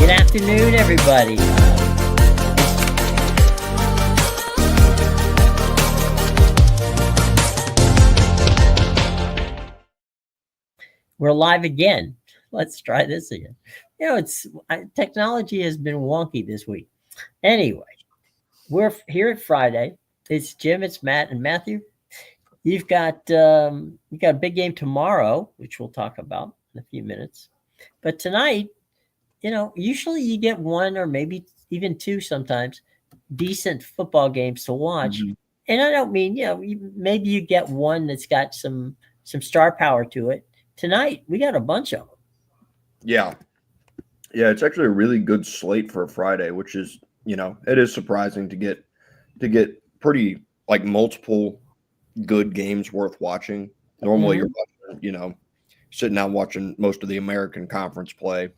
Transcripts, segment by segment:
Good afternoon, everybody. We're live again. Let's try this again. Technology has been wonky this week. Anyway, we're here at Friday. It's Jim, it's Matt, and Matthew. You got a big game tomorrow, which we'll talk about in a few minutes. But tonight, usually you get one or maybe even two sometimes decent football games to watch. Mhm. And I don't mean, maybe you get one that's got some star power to it. Tonight, we got a bunch of them. Yeah. Yeah, it's actually a really good slate for a Friday, which is, it is surprising to get pretty like multiple good games worth watching. Normally you're watching, sitting down watching most of the American Conference play,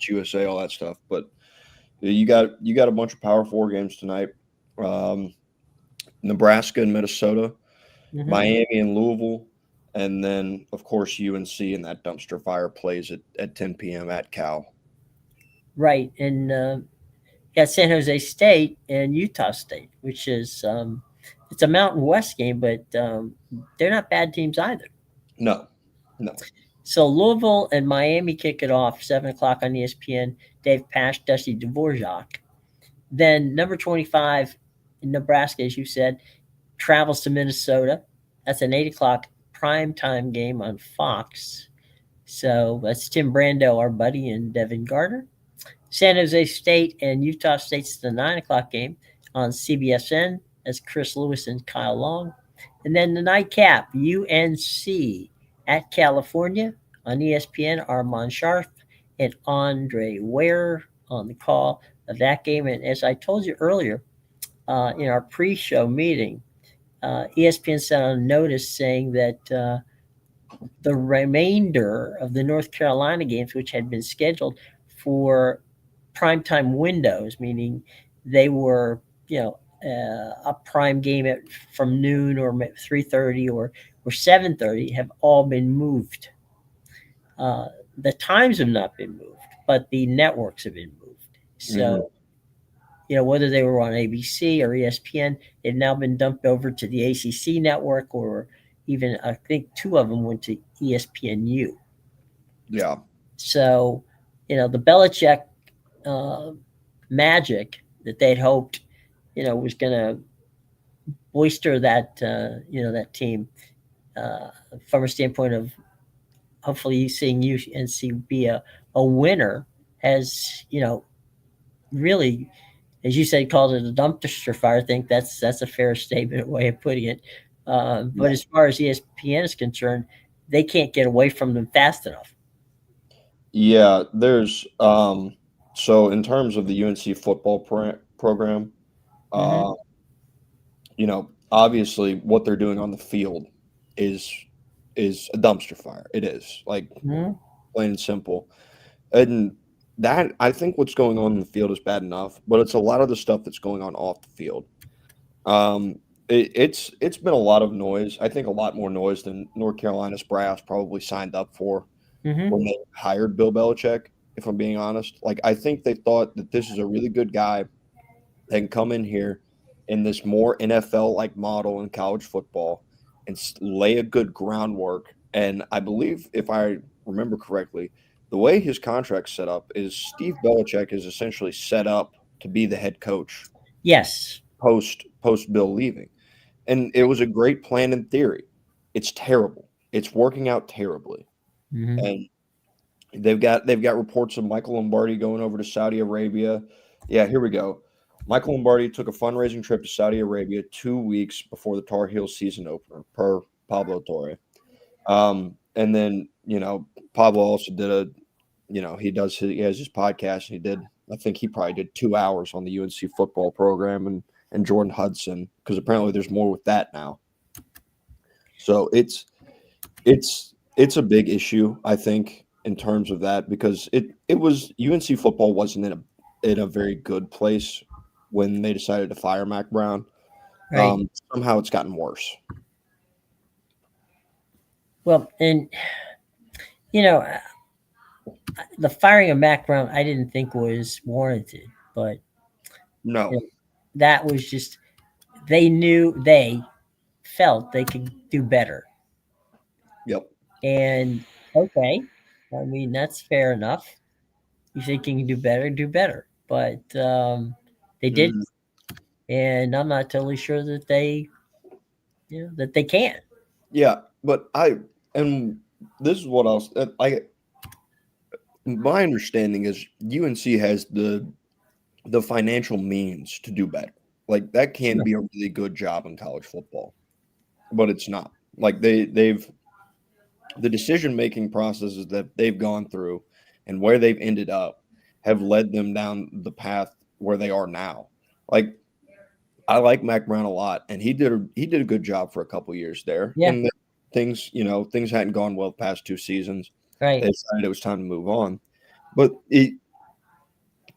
USA, all that stuff. But you got a bunch of Power Four games tonight. Nebraska and Minnesota, Miami and Louisville, and then of course UNC and that dumpster fire plays at 10 p.m. at Cal. Right. And got San Jose State and Utah State, which is it's a Mountain West game, but they're not bad teams either. No. So Louisville and Miami kick it off 7 o'clock on ESPN. Dave Pasch, Dusty Dvorak. Then number 25 in Nebraska, as you said, travels to Minnesota. That's an 8 o'clock primetime game on Fox. So that's Tim Brando, our buddy, and Devin Gardner. San Jose State and Utah State's the 9 o'clock game on CBSN. That's Chris Lewis and Kyle Long. And then the nightcap, UNC at California on ESPN. Armand Sharf and Andre Ware on the call of that game. And as I told you earlier in our pre-show meeting, ESPN sent out a notice saying that the remainder of the North Carolina games, which had been scheduled for primetime windows, meaning they were, a prime game from noon or 3:30 or 7:30, have all been moved. The times have not been moved, but the networks have been moved. So, whether they were on ABC or ESPN, they've now been dumped over to the ACC network, or even I think two of them went to ESPNU. Yeah. So, the Belichick magic that they'd hoped, was going to boister that, that team from a standpoint of hopefully seeing UNC be a winner, has, really, as you said, called it a dumpster fire. I think that's a fair statement, way of putting it. But as far as ESPN is concerned, they can't get away from them fast enough. Yeah, there's so in terms of the UNC football program, obviously what they're doing on the field is a dumpster fire. It is like plain and simple. And that, I think what's going on in the field is bad enough, but it's a lot of the stuff that's going on off the field. It's been a lot of noise. I think a lot more noise than North Carolina's brass probably signed up for when they hired Bill Belichick, if I'm being honest. Like, I think they thought that this is a really good guy that can come in here in this more NFL-like model in college football and lay a good groundwork. And I believe, if I remember correctly, the way his contract's set up is Steve Belichick is essentially set up to be the head coach. Yes. Post Bill leaving. And it was a great plan in theory. It's terrible. It's working out terribly. And they've got reports of Michael Lombardi going over to Saudi Arabia. Yeah, here we go. Michael Lombardi took a fundraising trip to Saudi Arabia 2 weeks before the Tar Heels season opener, per Pablo Torre. And then, Pablo also did he has his podcast, and I think he probably did 2 hours on the UNC football program and Jordan Hudson, because apparently there's more with that now. So it's a big issue, I think, in terms of that, because it was UNC football wasn't in a very good place when they decided to fire Mac Brown. Right. Somehow it's gotten worse. Well, and the firing of Mac Brown, I didn't think was warranted, but No. you know, that was just they felt they could do better, Yep. and okay, I mean that's fair enough. You think you can do better, but they did, Mhm. and I'm not totally sure that that they can. Yeah, but and this is what else my understanding is UNC has the financial means to do better. Like that can Sure. be a really good job in college football, but it's not. Like they've the decision making processes that they've gone through and where they've ended up have led them down the path where they are now. Like I like Mac Brown a lot, and he did a good job for a couple years there. Yeah, And then things hadn't gone well the past 2 seasons. They right. decided it was time to move on. But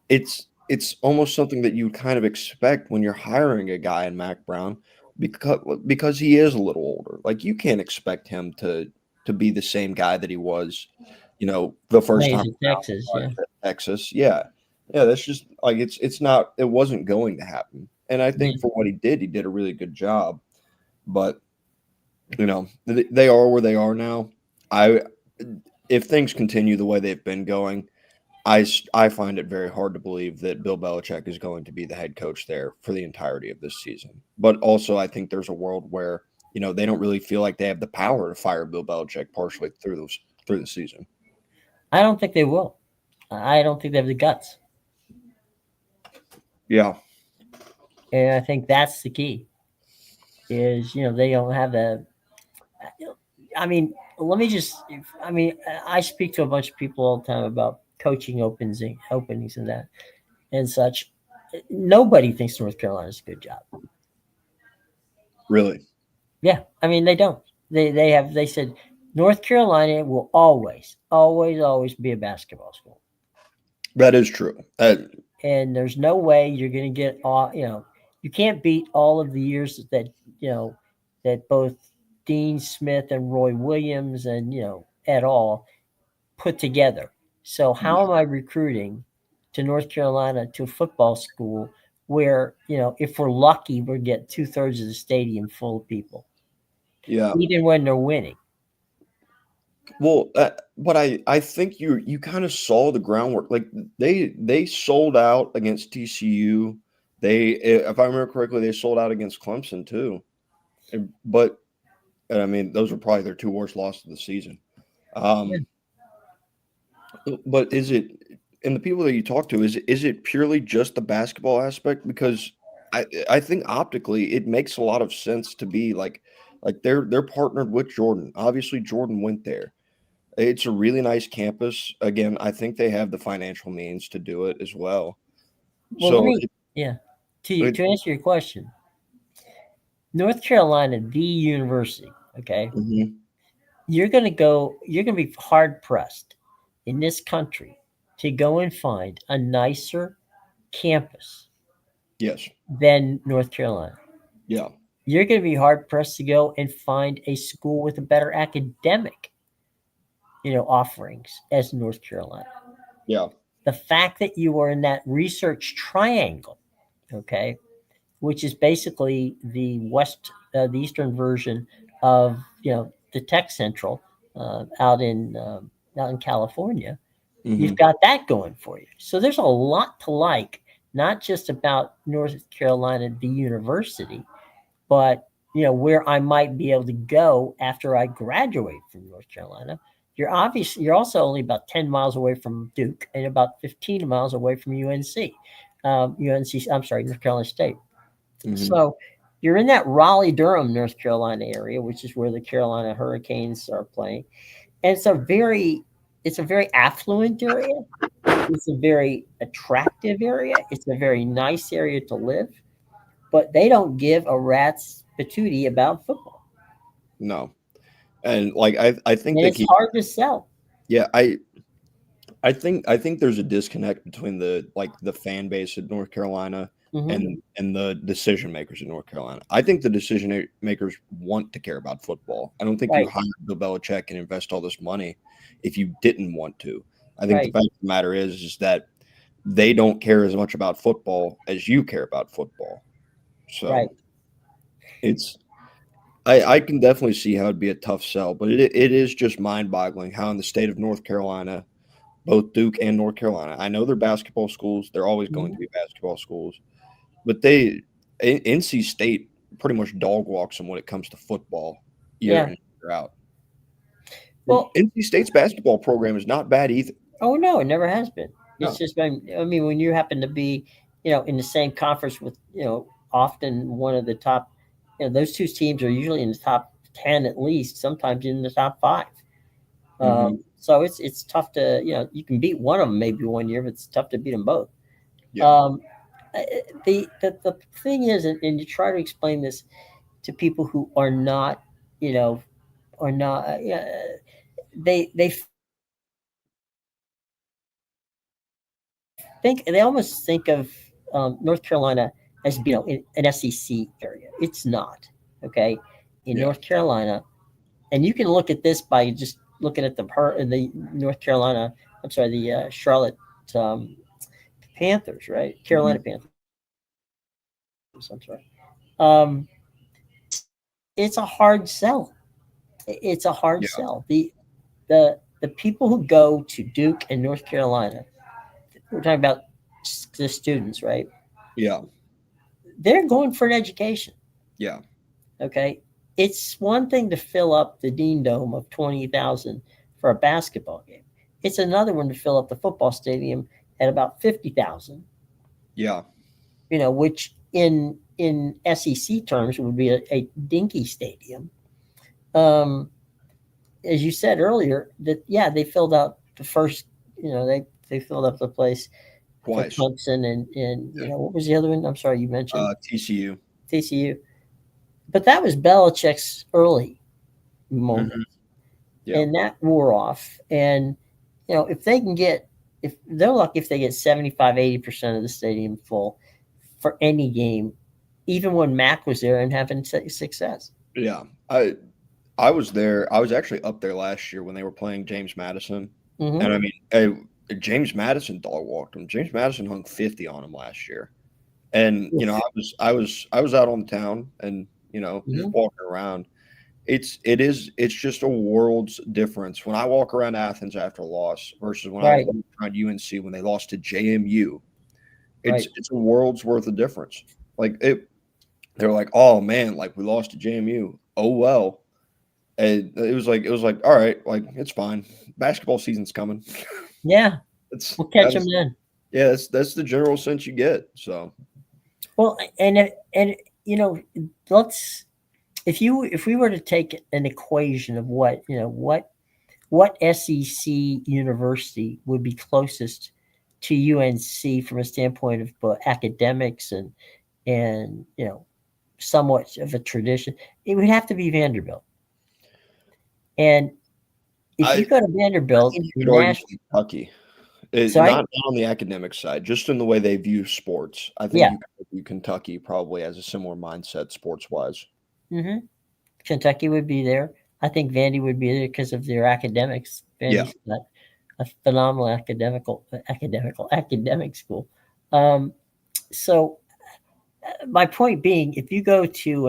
it's almost something that you kind of expect when you're hiring a guy in Mac Brown because he is a little older. Like you can't expect him to be the same guy that he was, the first Plays time in Texas, yeah. around at Texas. Yeah. Yeah, that's just like it's not it wasn't going to happen. And I Yeah. think for what he did a really good job. But they are where they are now. I if things continue the way they've been going, I find it very hard to believe that Bill Belichick is going to be the head coach there for the entirety of this season. But also, I think there's a world where they don't really feel like they have the power to fire Bill Belichick partially through the season. I don't think they will. I don't think they have the guts, Yeah, and I think that's the key. Is they don't have the. I mean, let me just. I mean, I speak to a bunch of people all the time about coaching openings and that and such. Nobody thinks North Carolina's a good job. really, Yeah, I mean they don't. They said North Carolina will always be a basketball school, that is true. and there's no way you're going to get all. You can't beat all of the years that you know that both Dean Smith and Roy Williams and et al. Put together. So how am I recruiting to North Carolina to a football school where if we're lucky we'll get 2/3 of the stadium full of people, Yeah. even when they're winning? Well, but I think you kind of saw the groundwork. Like they sold out against TCU. If I remember correctly, they sold out against Clemson too. But and I mean, those were probably their two worst losses of the season. Yeah. Um, but is it and the people that you talk to, is it purely just the basketball aspect? Because I think optically it makes a lot of sense to be like they're partnered with Jordan. Obviously, Jordan went there. It's a really nice campus. Again, I think they have the financial means to do it as well. Well, let So me, yeah, it to answer your question, North Carolina, the university, okay, mhm. you're going to be hard pressed in this country to go and find a nicer campus Yes. than North Carolina. Yeah. You're going to be hard pressed to go and find a school with a better academic, offerings as North Carolina. Yeah. The fact that you are in that research triangle, okay, which is basically the eastern version of the Tech Central out in California. You've Mhm. got that going for you. So there's a lot to like, not just about North Carolina, the university, but where I might be able to go after I graduate from North Carolina. You're also only about 10 miles away from Duke and about 15 miles away from UNC. UNC, I'm sorry, North Carolina State. Mhm. So you're in that Raleigh Durham, North Carolina area, which is where the Carolina Hurricanes are playing. And it's a very affluent area. It's a very attractive area. It's a very nice area to live, but they don't give a rat's patootie about football. No. And like I think And they it's keep hard to sell. yeah, I think there's a disconnect between the fan base at North Carolina Hmm. and the decision makers in North Carolina. I think the decision makers want to care about football. I don't think you Right. hire Bill Belichick and invest all this money if you didn't want to. I think the Right. fact of the matter is that they don't care as much about football as you care about football. Right. So it's I can definitely see how it'd be a tough sell, but it is just mind boggling how in the state of North Carolina, both Duke and North Carolina, I know they're basketball schools, they're always going to Mhm. be basketball schools, but NC State pretty much dog walks them when it comes to football year Yeah. in year out. And Well, NC State's basketball program is not bad either. oh no, it never has been. It's No. just been. I mean, when you happen to be, in the same conference with, often one of the top, those two teams are usually in the top 10 at least, sometimes in the top five. Hmm. So it's tough to, you can beat one of them maybe one year, but it's tough to beat them both. Yeah. Um, the thing is, and you try to explain this to people who are not, you know, are not, they they almost think of North Carolina as being, an SEC area. It's not. Okay, in Yeah. North Carolina, and you can look at this by just looking at the North Carolina. I'm sorry, the Charlotte um, Panthers, right? Hmm. Carolina Panthers. I'm sorry. Um, it's a hard sell. It's a hard Yeah. sell. The people who go to Duke and North Carolina, we're talking about the students, right? Yeah. They're going for an education. Yeah. Okay, it's one thing to fill up the Dean Dome of 20,000 for a basketball game. It's another one to fill up the football stadium at about 50,000. Yeah. Which in SEC terms would be a dinky stadium. Um, as you said earlier, that yeah, they filled out the first. They filled up the place for Twice. Clemson and what was the other one? I'm sorry, you mentioned TCU. TCU, but that was Belichick's early moment, Hmm. Yeah. and that wore off. And if they can get, if they're lucky, if they get 75-80% of the stadium full for any game, even when Mac was there and having success. Yeah. I was there. I was actually up there last year when they were playing James Madison, and Hmm. I mean, James Madison dog walked him. James Madison hung 50 on him last year, and I was out on the town and just Hmm. walking around. It's just a world's difference when I walk around Athens after a loss versus when I was Right, walking around UNC when they lost to JMU. It's right. it's a world's worth of difference. Like they're like, oh man, like we lost to JMU. Oh well. And it was like, all right, like it's fine. Basketball season's coming. Yeah, It's we'll catch them that's then. yeah, that's the general sense you get. So Well, and let's, if we were to take an equation of what SEC university would be closest to UNC from a standpoint of both academics and somewhat of a tradition, it would have to be Vanderbilt. And if I you go to I Vanderbilt, think you the could argue national, Kentucky. sorry, Not on the academic side, just in the way they view sports. I think yeah, you could argue Kentucky probably has a similar mindset sports wise. hmm, Kentucky would be there. I think Vandy would be there because of their academics. Yeah. Vandy's got a phenomenal academic school. Um, so my point being, if you go to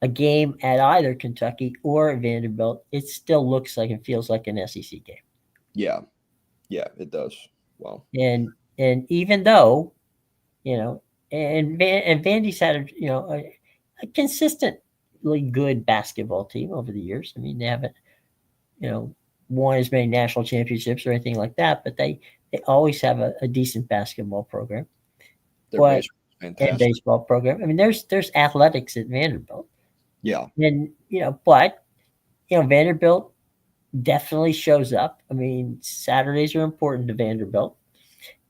a game at either Kentucky or Vanderbilt, it still looks like and feels like an SEC game. Yeah. Yeah, it does. Well, And even though you know, and Vandy's had a consistently good basketball team over the years. I mean, they haven't you know won as many national championships or anything like that, but they always have a decent basketball program, their but base is and fantastic. baseball program. I mean, there's athletics at Vanderbilt, Yeah. and but Vanderbilt definitely shows up. I mean, Saturdays are important to Vanderbilt,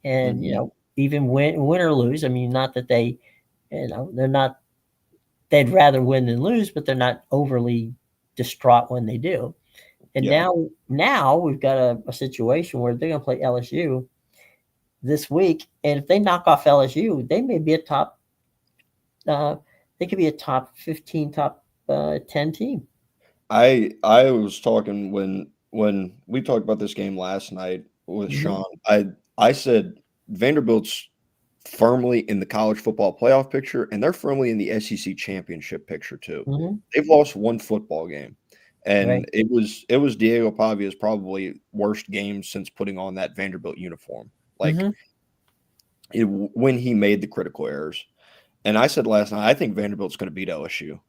and Hmm. even win or lose. I mean, not that they're not. They'd rather win than lose, but they're not overly distraught when they do. And Yeah. now we've got a situation where they're going to play LSU this week, and if they knock off LSU, they may be a top. Uh, they could be a top 15, top 10 team. I was talking when when we talked about this game last night with Mm-hmm. Sean, I said Vanderbilt's firmly in the college football playoff picture, and they're firmly in the SEC championship picture too. Mm-hmm. They've lost one football game, Right. and it was Diego Pavia's probably worst game since putting on that Vanderbilt uniform. Like Mm-hmm. when he made the critical errors. And I said last night, I think Vanderbilt's going to beat LSU.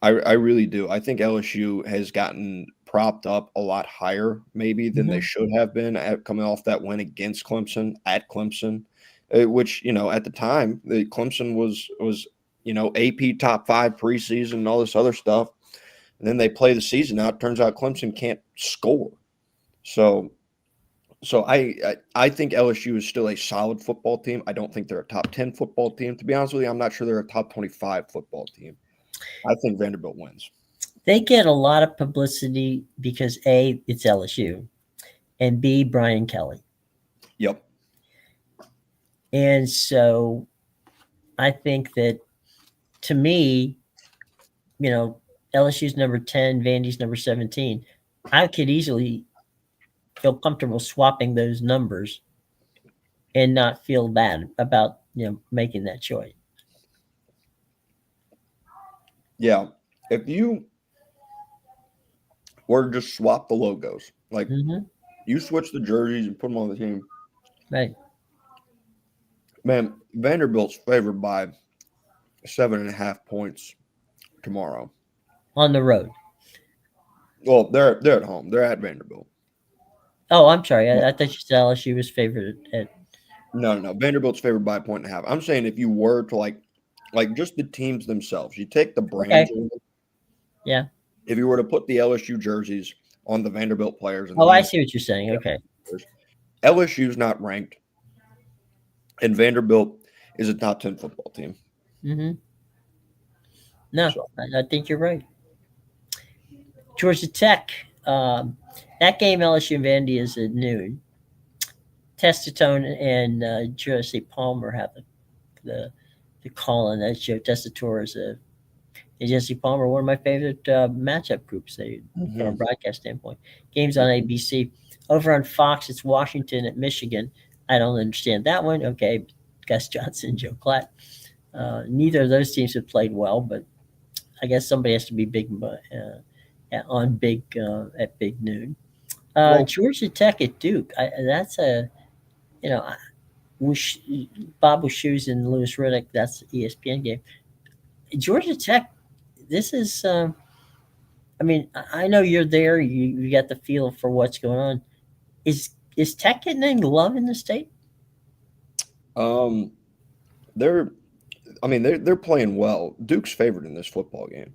I really do. I think LSU has gotten propped up a lot higher, maybe, than they Mm-hmm. should have been coming off that win against Clemson at Clemson, which at the time, Clemson was AP top 5 preseason and all this other stuff, and then they play the season out. Turns out Clemson can't score, so. So I think LSU is still a solid football team. I don't think they're a top 10 football team. To be honest with you, I'm not sure they're a top 25 football team. I think Vanderbilt wins. They get a lot of publicity because A, it's LSU, and B, Brian Kelly. Yep. And so I think that, to me, LSU's number 10, Vandy's number 17. I could easily feel comfortable swapping those numbers and not feel bad about making that choice. Yeah. If you were to just swap the logos, like Mm-hmm. you switch the jerseys and put them on the team, Right. man, Vanderbilt's favored by 7.5 points tomorrow. On the road. Well, they're at home. They're at Vanderbilt. Oh, I'm sorry. Yeah. I thought you said LSU was favored at. No. Vanderbilt's favored by 1.5. I'm saying if you were to like just the teams themselves, you take the brand. Okay. Yeah. If you were to put the LSU jerseys on the Vanderbilt players, and Oh, I see what you're saying. Okay. LSU's not ranked, and Vanderbilt is a top 10 football team. Mm-hmm. No, So, I think you're right. Georgia Tech. That game, LSU and Vandy, is at noon. Testatone and Jesse Palmer have the call on that show. Testator is and Jesse Palmer, one of my favorite matchup groups. From a broadcast standpoint. Games on ABC. Over on Fox, it's Washington at Michigan. I don't understand that one. Okay, Gus Johnson, Joe Klatt. Neither of those teams have played well, but I guess somebody has to be big on big at big noon. well, Georgia Tech at Duke. That's a you know Bob Wischusen and Lewis Riddick. That's the ESPN game. Georgia Tech. This is. I mean, I know you're there. You got the feel for what's going on. Is Tech getting any love in the state? they're they're playing well. Duke's favored in this football game.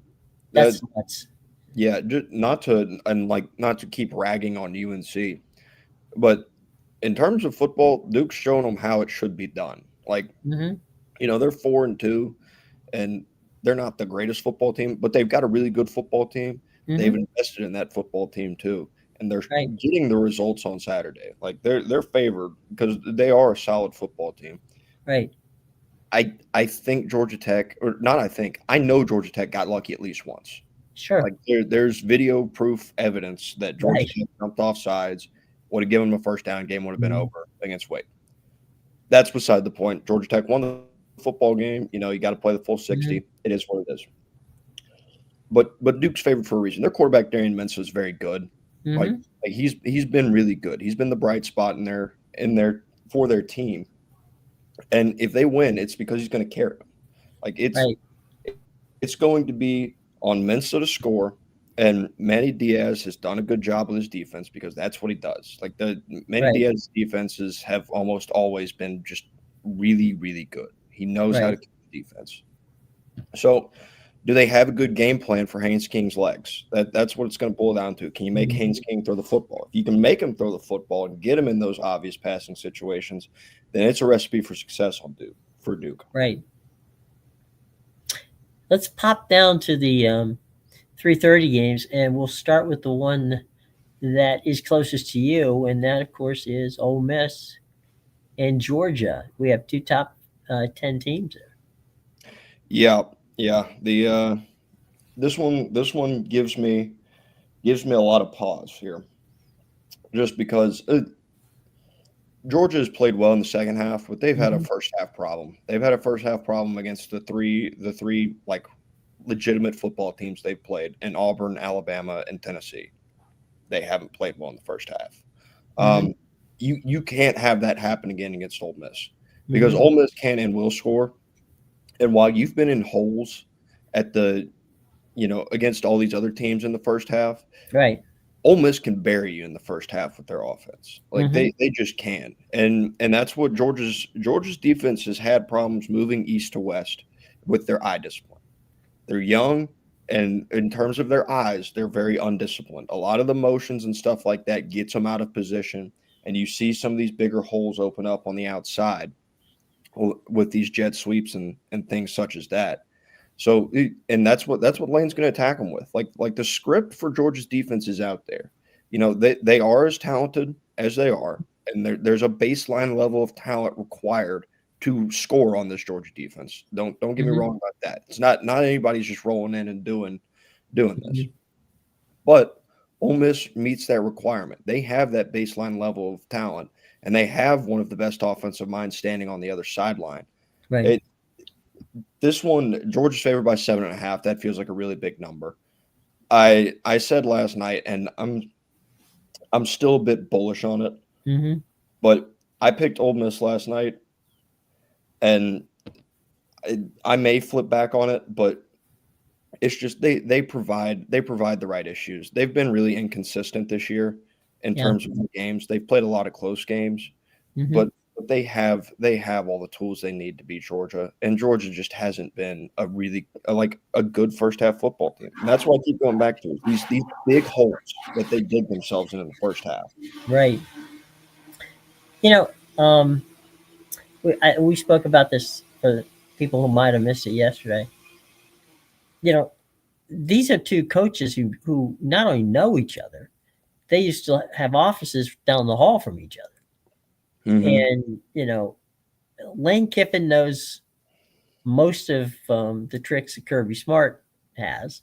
That's nuts. Yeah, just not to keep ragging on UNC, but in terms of football, Duke's showing them how it should be done. Like, Mm-hmm. they're 4-2, and they're not the greatest football team, but they've got a really good football team. They've Mm-hmm. invested in that football team too, and they're Right. getting the results on Saturday. Like they're favored because they are a solid football team. Right. I think Georgia Tech, or not, I know Georgia Tech got lucky at least once. Sure. Like there's video proof evidence that Georgia Right. Tech jumped off sides, would have given them a first down, game would have been Mhm. over against Wake. That's beside the point. Georgia Tech won the football game. You got to play the full 60. Mhm. It is what it is. But Duke's favored for a reason. Their quarterback Darian Mensah is very good. Like, Mhm. like he's been really good. He's been the bright spot in their for their team. And if they win, it's because he's going to carry them. Like Right. it's going to be on Mensah to score, and Manny Diaz has done a good job with his defense because that's what he does. Like the Manny Right. Diaz defenses have almost always been just really, really good. He knows how to Right. keep the defense. So, do they have a good game plan for Haynes King's legs? That's what it's going to boil down to. Can you make Mhm. Haynes King throw the football? If you can make him throw the football and get him in those obvious passing situations, then it's a recipe for success for Duke. Right. Let's pop down to the 3:30 games, and we'll start with the one that is closest to you, and that, of course, is Ole Miss and Georgia. We have two top 10 teams there. Yeah. This one gives me a lot of pause here. just because Georgia has played well in the second half, but they've had a Mhm. first half problem. They've had a first half problem against the three like legitimate football teams they've played in Auburn, Alabama, and Tennessee. They haven't played well in the first half. Mhm. Um, you can't have that happen again against Ole Miss because Mhm. Ole Miss can and will score. And while you've been in holes at the against all these other teams in the first half, Right. Ole Miss can bury you in the first half with their offense. Like Mhm. they just can. And that's what Georgia's defense has had problems moving east to west with their eye discipline. They're young, and in terms of their eyes, they're very undisciplined. A lot of the motions and stuff like that gets them out of position, and you see some of these bigger holes open up on the outside with these jet sweeps and things such as that. So, and that's what Lane's going to attack them with. Like the script for Georgia's defense is out there. They are as talented as they are, and there's a baseline level of talent required to score on this Georgia defense. Don't get me Mhm. wrong about that. It's not anybody's just rolling in and doing this. Mhm. But Ole Miss meets that requirement. They have that baseline level of talent, and they have one of the best offensive minds standing on the other sideline. Right. It This one, Georgia's favored by 7.5. That feels like a really big number. I said last night, and I'm still a bit bullish on it, Mhm. but I picked Ole Miss last night, and I may flip back on it, but it's just they provide the right issues. They've been really inconsistent this year in Yeah. terms of the games. They've played a lot of close games, Mhm. but they have all the tools they need to beat Georgia, and Georgia just hasn't been like a good first half football team. And that's why I keep going back to it. These big holes that they dig themselves in the first half. Right. You know, um, we spoke about this for people who might have missed it yesterday. You know, these are two coaches who not only know each other, they used to have offices down the hall from each other. Hmm. And Lane Kiffin knows most of the tricks that Kirby Smart has,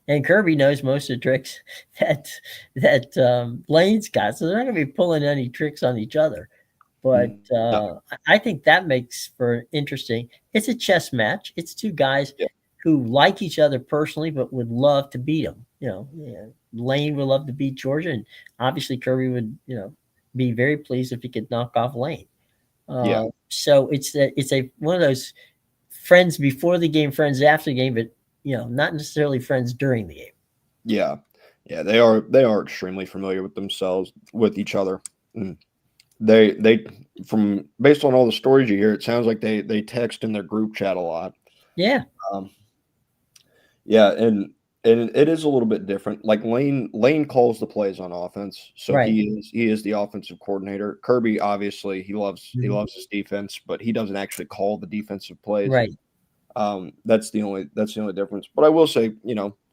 and Kirby knows most of the tricks that Lane's got. So they're not going to be pulling any tricks on each other. But No, I think that makes for interesting. It's a chess match. It's two guys yeah, who like each other personally, but would love to beat them. Lane would love to beat Georgia, and obviously Kirby would, be very pleased if he could knock off Lane. yeah, So it's a one of those friends before the game, friends after the game, but not necessarily friends during the game. yeah, yeah. They are extremely familiar with themselves, with each other. Mm. They from based on all the stories you hear, it sounds like they text in their group chat a lot. Yeah, Um, Yeah, and it is a little bit different. Like Lane calls the plays on offense, so right, he is the offensive coordinator. Kirby obviously he mhm, loves his defense, but he doesn't actually call the defensive plays. right, That's the only difference. But I will say,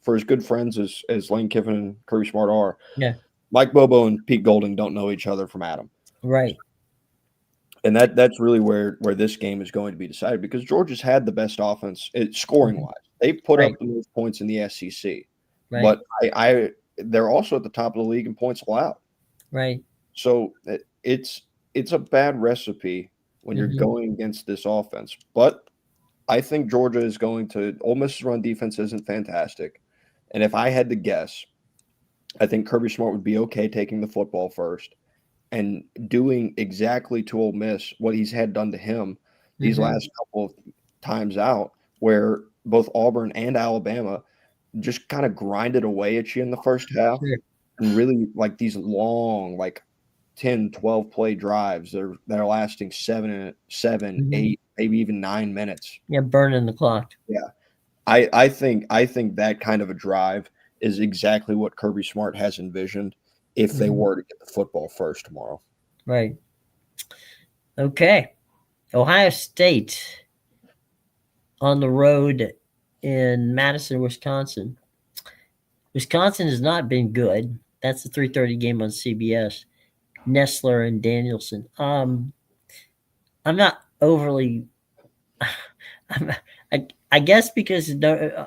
for as good friends as Lane Kiffin and Kirby Smart are, yeah, Mike Bobo and Pete Golding don't know each other from Adam. right, And that's really where this game is going to be decided because Georgia's had the best offense scoring mhm, wise. They've put right, up the most points in the SEC, right, but they're also at the top of the league in points allowed. right, So it's a bad recipe when you're mhm, going against this offense. But I think Georgia is going to Ole Miss's run defense isn't fantastic, and if I had to guess, I think Kirby Smart would be okay taking the football first and doing exactly to Ole Miss what he's had done to him these mhm, last couple of times out, where both Auburn and Alabama just kind of grinded away at you in the first half sure, and really like these long, like 10, 12 play drives that are lasting 7, mhm, 8, maybe even 9 minutes. yeah, burning the clock, Yeah. I think that kind of a drive is exactly what Kirby Smart has envisioned if they mhm, were to get the football first tomorrow. right. Okay, Ohio State on the road in Madison, Wisconsin. Wisconsin has not been good. That's the 3:30 game on CBS. Nestler and Danielson. I'm not overly. I'm, I guess because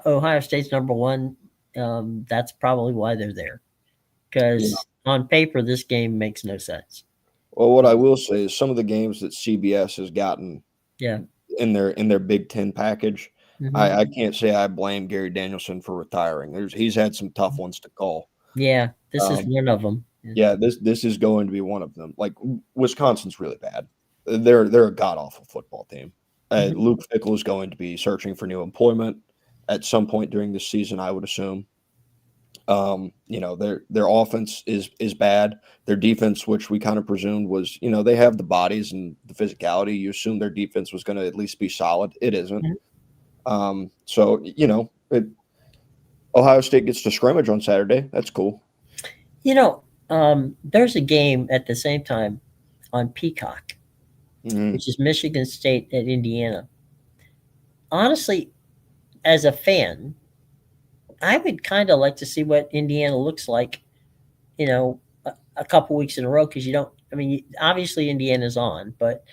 Ohio State's number one, that's probably why they're there. Yeah. Because on paper, this game makes no sense. Well, what I will say is some of the games that CBS has gotten Yeah. in their Big Ten package, Hmm. I can't say I blame Gary Danielson for retiring. He's had some tough ones to call. Yeah, this is Um, one of them. yeah, this is going to be one of them. Like Wisconsin's really bad. They're a god awful football team. Mhm. Luke Fickell is going to be searching for new employment at some point during this season, I would assume. Their offense is bad. Their defense, which we kind of presumed was, they have the bodies and the physicality. You assume their defense was going to at least be solid. It isn't. Mhm. Ohio State gets to scrimmage on Saturday. That's cool. You know, there's a game at the same time on Peacock, Hmm. which is Michigan State at Indiana. Honestly, as a fan, I would kind of like to see what Indiana looks like, a couple weeks in a row because you don't. I mean, obviously Indiana's on, but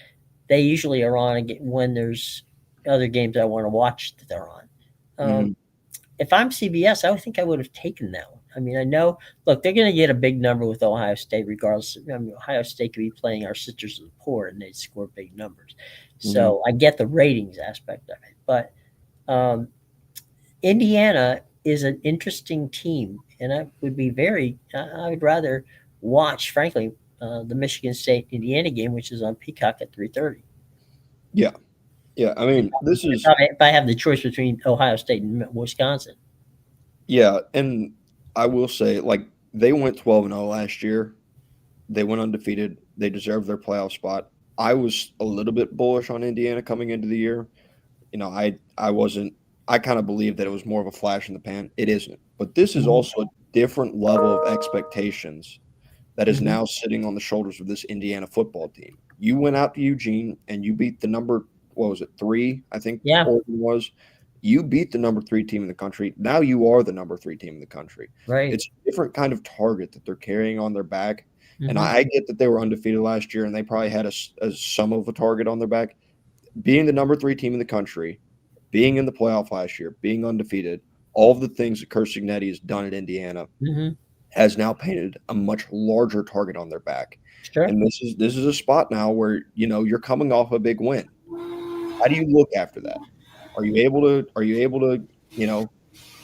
they usually are on when there's other games I want to watch that they're on. Um, Hmm. if I'm CBS, I would think I would have taken that one. I mean, I know, look, they're going to get a big number with Ohio State, regardless. I mean, Ohio State could be playing our Sisters of the Poor and they'd score big numbers. Hmm. So I get the ratings aspect of it. But um, Indiana is an interesting team. And I would rather watch, frankly, the Michigan State Indiana game, which is on Peacock at 3:30. Yeah, yeah. I mean, this If is I, if I have the choice between Ohio State and Wisconsin. yeah, and I will say, like, they went 12-0 last year. They went undefeated. They deserved their playoff spot. I was a little bit bullish on Indiana coming into the year. I wasn't. I kind of believed that it was more of a flash in the pan. It isn't. But this is Mhm. also a different level of expectations that is Mhm. now sitting on the shoulders of this Indiana football team. You went out to Eugene and you beat the number, what was it, 3? I think Yeah, Oregon was. You beat the number 3 team in the country. Now you are the number 3 team in the country. right. It's a different kind of target that they're carrying on their back. And Mhm. I get that they were undefeated last year and they probably had a some of a target on their back. Being the number 3 team in the country, being in the playoff last year, being undefeated, all of the things that Kirk Cignetti has done at Indiana Mhm. has now painted a much larger target on their back. Sure. And this is a spot now where, you're coming off a big win. How do you look after that? Are you able to,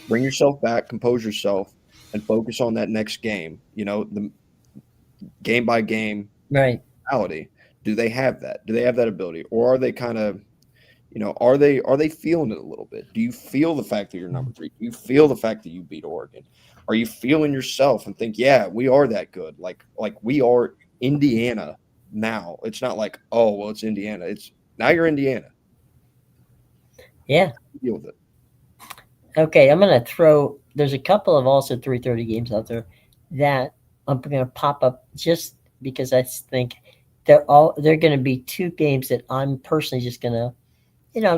bring yourself back, compose yourself, and focus on that next game, the game by game Right. mentality? Do they have that? Do they have that ability? Or are they kind of, are they feeling it a little bit? Do you feel the fact that you're number 3? Do you feel the fact that you beat Oregon? Are you feeling yourself and think, yeah, we are that good? Like we are Indiana now. It's not like, oh, well, it's Indiana. It's now you're Indiana. Yeah. Deal with it. Okay. I'm gonna throw. There's a couple of also 3:30 games out there that I'm gonna pop up just because I think they're gonna be two games that I'm personally just gonna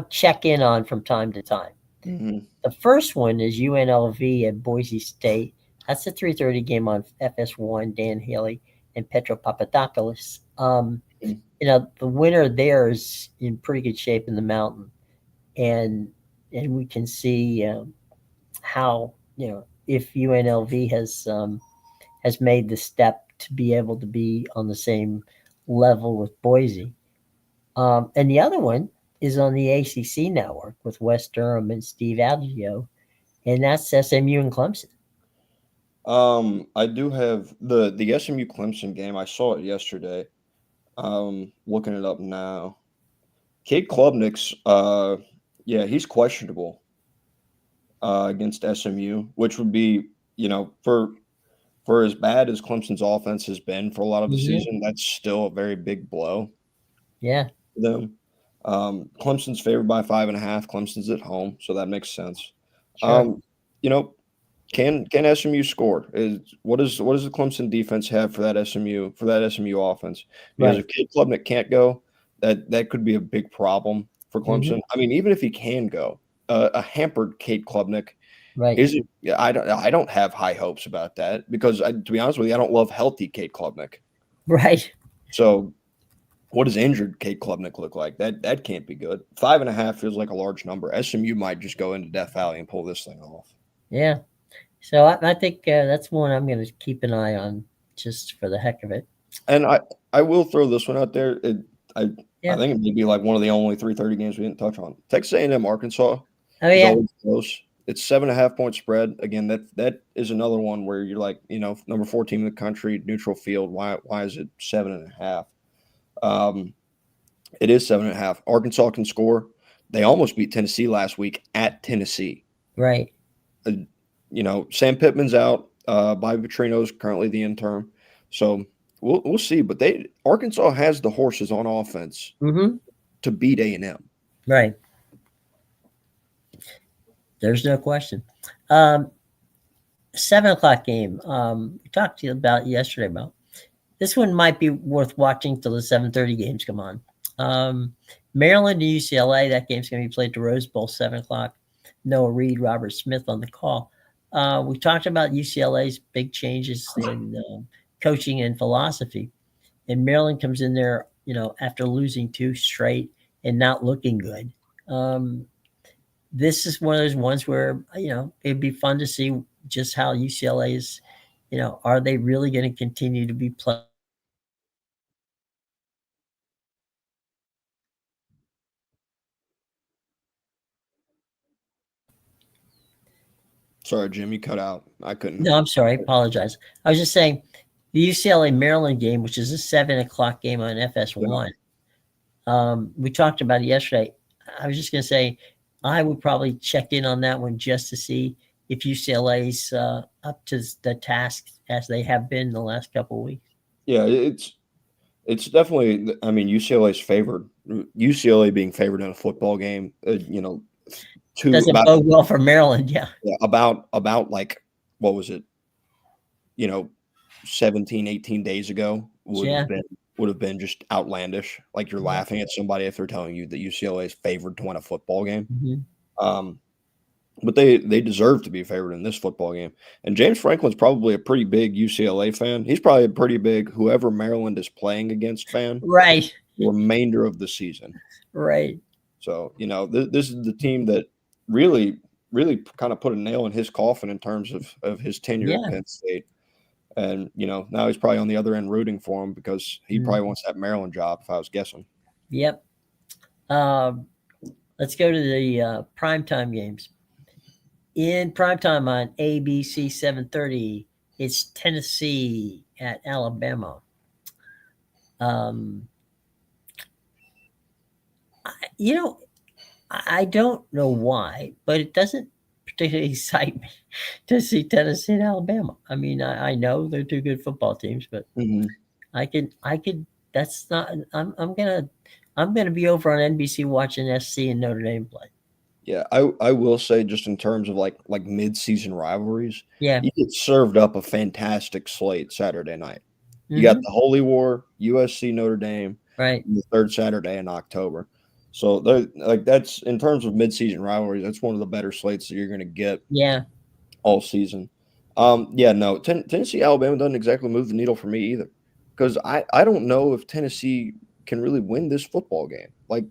check in on from time to time. Hmm. The first one is UNLV at Boise State. That's a 3:30 game on FS1. Dan Haley and Petro Papadopoulos. The winner there is in pretty good shape in the mountain, and we can see how if UNLV has made the step to be able to be on the same level with Boise. And the other one is on the ACC network with Wes Durham and Steve Algio, and that's SMU and Clemson. I do have the SMU Clemson game. I saw it yesterday. Looking it up now. Cade Klubnik's, yeah, he's questionable against SMU, which would be, for as bad as Clemson's offense has been for a lot of the Hmm. season, that's still a very big blow Yeah, for them. Clemson's favored by 5.5. Clemson's at home, so that makes sense. sure. Um, you know, can SMU score? What does the Clemson defense have for that SMU offense? Because Right. if Cade Klubnik can't go, that could be a big problem for Hmm. Clemson. I mean, even if he can go, a hampered Cade Klubnik Right. is it? Yeah, I don't have high hopes about that because to be honest with you, I don't love healthy Cade Klubnik. Right. So what does injured Cade Klubnik look like? That can't be good. 5.5 feels like a large number. SMU might just go into Death Valley and pull this thing off. Yeah. So I think that's one I'm going to keep an eye on just for the heck of it. And I will throw this one out there. I Yeah. think it may be like one of the only 3:30 games we didn't touch on. Texas A&M Arkansas Oh is yeah. always close. It's 7.5-point spread. Again, that is another one where you're like, number 4 team in the country, neutral field. Why is it 7.5? It is 7.5. Arkansas can score. They almost beat Tennessee last week at Tennessee. Right. Sam Pittman's out. Bobby Petrino's currently the interim. So we'll see. But Arkansas has the horses on offense to beat A&M. Right. There's no question. 7 o'clock game. We talked to you about yesterday about this one might be worth watching till the 7:30 games come on. Maryland to UCLA. That game's going to be played to Rose Bowl, 7 o'clock. Noah Reed, Robert Smith on the call. We talked about UCLA's big changes in coaching and philosophy, and Maryland comes in there, after losing 2 straight and not looking good. This is one of those ones where it'd be fun to see just how UCLA is. Are they really going to continue to be playing? Sorry, Jim, you cut out. I couldn't. No, I'm sorry. I apologize. I was just saying the UCLA Maryland game, which is a 7 o'clock game on FS1. We talked about it yesterday. I was just going to say I would probably check in on that one just to see if UCLA's up to the task as they have been the last couple of weeks. Yeah, it's definitely. I mean, UCLA's favored. UCLA being favored in a football game. Doesn't bode well for Maryland. Yeah. About like, what was it? 17, 18 days ago would have been just outlandish. Like you're laughing at somebody if they're telling you that UCLA is favored to win a football game. But they deserve to be favored in this football game. And James Franklin's probably a pretty big UCLA fan. He's probably a pretty big whoever Maryland is playing against fan. Right. The remainder of the season. Right. So, this is the team that really, really kind of put a nail in his coffin in terms of his tenure at Penn State. And, now he's probably on the other end rooting for him because he probably wants that Maryland job, if I was guessing. Yep. Let's go to the primetime games. In primetime on ABC 7:30, it's Tennessee at Alabama. I don't know why, but it doesn't particularly excite me to see Tennessee and Alabama. I mean, I know they're 2 good football teams, but I could. That's not. I'm gonna be over on NBC watching SC and Notre Dame play. Yeah, I will say just in terms of like mid-season rivalries, Yeah, you get served up a fantastic slate Saturday night. You got the Holy War, USC Notre Dame, right? The third Saturday in October. So that's in terms of mid-season rivalries, that's one of the better slates that you're going to get. Yeah, all season. No, Tennessee Alabama doesn't exactly move the needle for me either, because I don't know if Tennessee can really win this football game. Like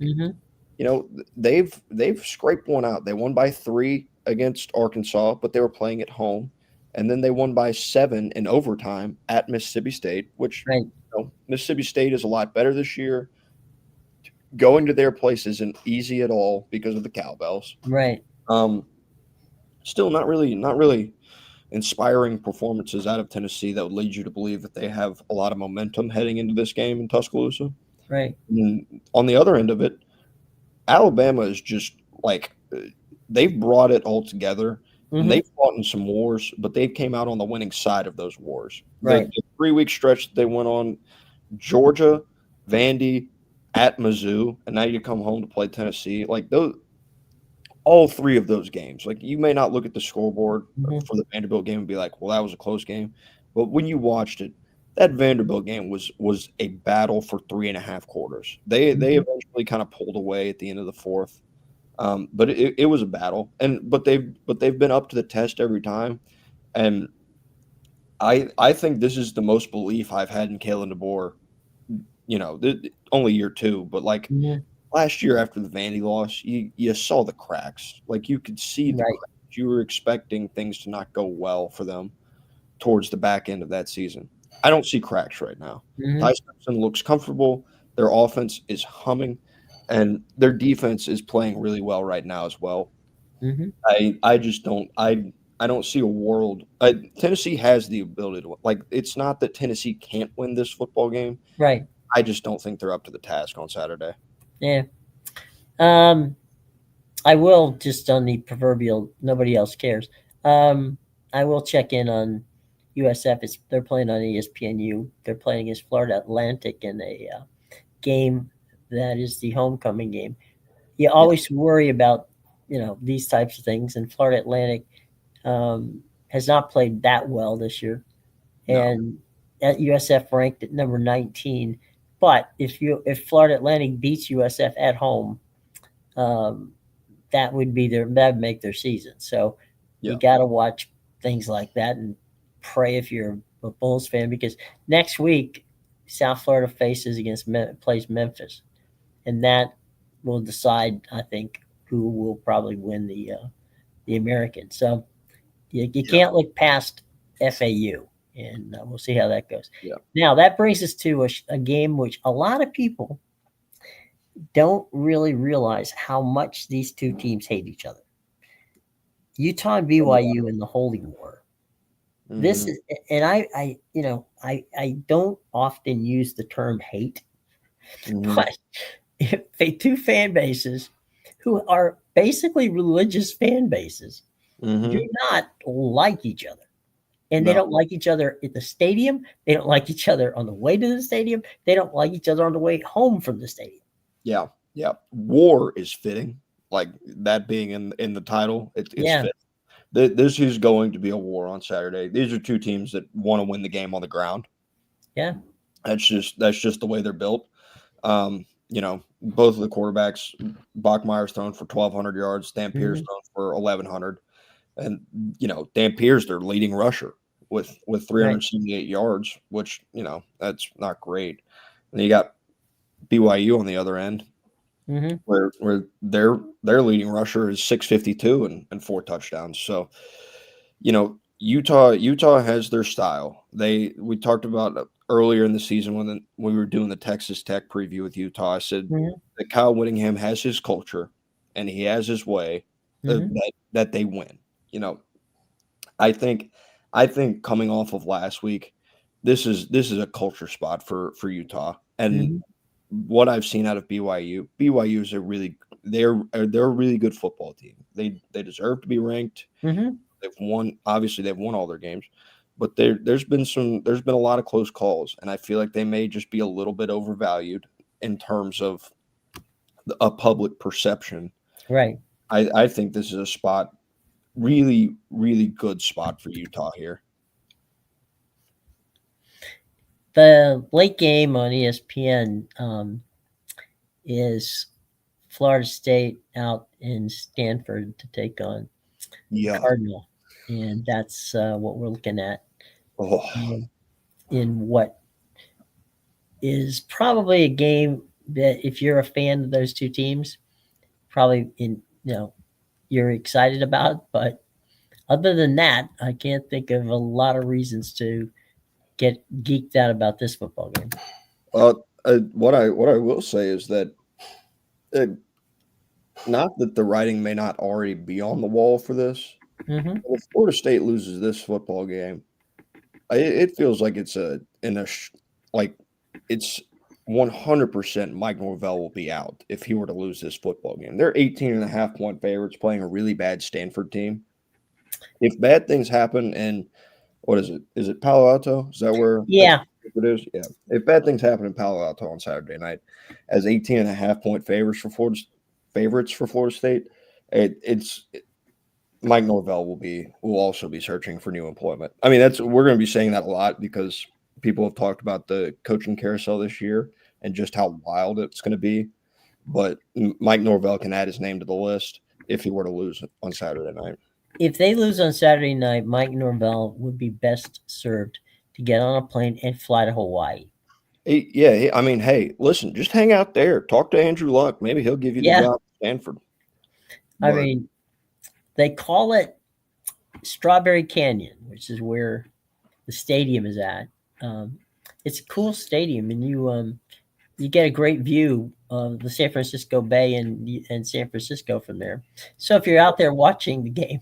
they've scraped one out. They won by 3 against Arkansas, but they were playing at home, and then they won by 7 in overtime at Mississippi State, which Mississippi State is a lot better this year. Going to their place isn't easy at all because of the cowbells. Right. Still not really inspiring performances out of Tennessee that would lead you to believe that they have a lot of momentum heading into this game in Tuscaloosa. Right. And on the other end of it, Alabama is just like they've brought it all together. And they've fought in some wars, but they came out on the winning side of those wars. Right. The 3-week stretch that they went on, Georgia, Vandy, at Mizzou, and now you come home to play Tennessee. Like all 3 of those games, like you may not look at the scoreboard for the Vanderbilt game and be like, well, that was a close game. But when you watched it, that Vanderbilt game was a battle for 3.5 quarters. They eventually kind of pulled away at the end of the 4th. But it was a battle, but they've been up to the test every time, and I think this is the most belief I've had in Kalen DeBoer. Only year 2, but like last year after the Vandy loss, you saw the cracks. Like you could see the cracks. You were expecting things to not go well for them towards the back end of that season. I don't see cracks right now. Mm-hmm. Ty Simpson looks comfortable. Their offense is humming, and their defense is playing really well right now as well. Mm-hmm. I just don't I don't see a world. Tennessee has the ability to, like. It's not that Tennessee can't win this football game. Right. I just don't think they're up to the task on Saturday. Yeah. Um, I will just on the proverbial nobody else cares. Um, I will check in on USF. They're playing on ESPNU. They're playing against Florida Atlantic in a game that is the homecoming game. You Yeah, always worry about these types of things, and Florida Atlantic has not played that well this year, no, and at USF ranked at number 19. But if Florida Atlantic beats USF at home, um, that would make their season. So you yeah, got to watch things like that and pray if you're a Bulls fan, because next week South Florida plays Memphis, and that will decide, I think, who will probably win the American. So you yeah, can't look past FAU, and we'll see how that goes. yeah. Now that brings us to a game which a lot of people don't really realize how much these two teams hate each other. Utah and BYU in the Holy War. This Mm-hmm, is, and I don't often use the term hate, mm-hmm, but if they two fan bases who are basically religious fan bases do mm-hmm. not like each other. And they No, don't like each other at the stadium. They don't like each other on the way to the stadium. They don't like each other on the way home from the stadium. yeah, yeah. War is fitting, like that being in the title. It's Yeah. fit. This is going to be a war on Saturday. These are two teams that want to win the game on the ground. Yeah. That's just the way they're built. Both of the quarterbacks, Bachmeier's thrown for 1,200 yards, Dampier's Hmm. thrown for 1,100, and Dampier's their leading rusher with Right. 378 yards, which that's not great. And you got BYU on the other end, Hmm. where their leading rusher is 652 and four touchdowns. So Utah has their style. We talked about earlier in the season when we were doing the Texas Tech preview with Utah. I said Hmm. that Kyle Whittingham has his culture and he has his way Hmm. that they win. You know, I think I think coming off of last week, this is a culture spot for Utah. And Hmm. what I've seen out of BYU is they're a really good football team. They deserve to be ranked. Hmm. They've won all their games, but there's been a lot of close calls, and I feel like they may just be a little bit overvalued in terms of a public perception. Right. I think this is a spot, really, really good spot for Utah here. The late game on ESPN is Florida State out in Stanford to take on Yeah. Cardinal, and that's what we're looking at Oh, um, in what is probably a game that, if you're a fan of those two teams, probably you're excited about. But other than that, I can't think of a lot of reasons to get geeked out about this football game. what I will say is that uh, not that the writing may not already be on the wall for this. Hmm. But if Florida State loses this football game, it feels like like it's 100% Mike Norvell will be out if he were to lose this football game. They're 18.5 point favorites playing a really bad Stanford team. If bad things happen, and what is it? Is it Palo Alto? Is that where that's Yeah. what it is? Yeah. If bad things happen in Palo Alto on Saturday night as 18.5 point favorites for Florida State, it's Mike Norvell will also be searching for new employment. I mean, we're going to be saying that a lot because people have talked about the coaching carousel this year and just how wild it's going to be. But Mike Norvell can add his name to the list if he were to lose on Saturday night. If they lose on Saturday night, Mike Norvell would be best served to get on a plane and fly to Hawaii. I mean, hey, listen, just hang out there, talk to Andrew Luck. Maybe he'll give you the Yeah. job at Stanford. I But mean, they call it Strawberry Canyon, which is where the stadium is at. It's a cool stadium, and you get a great view of the San Francisco Bay and San Francisco from there. So if you're out there watching the game,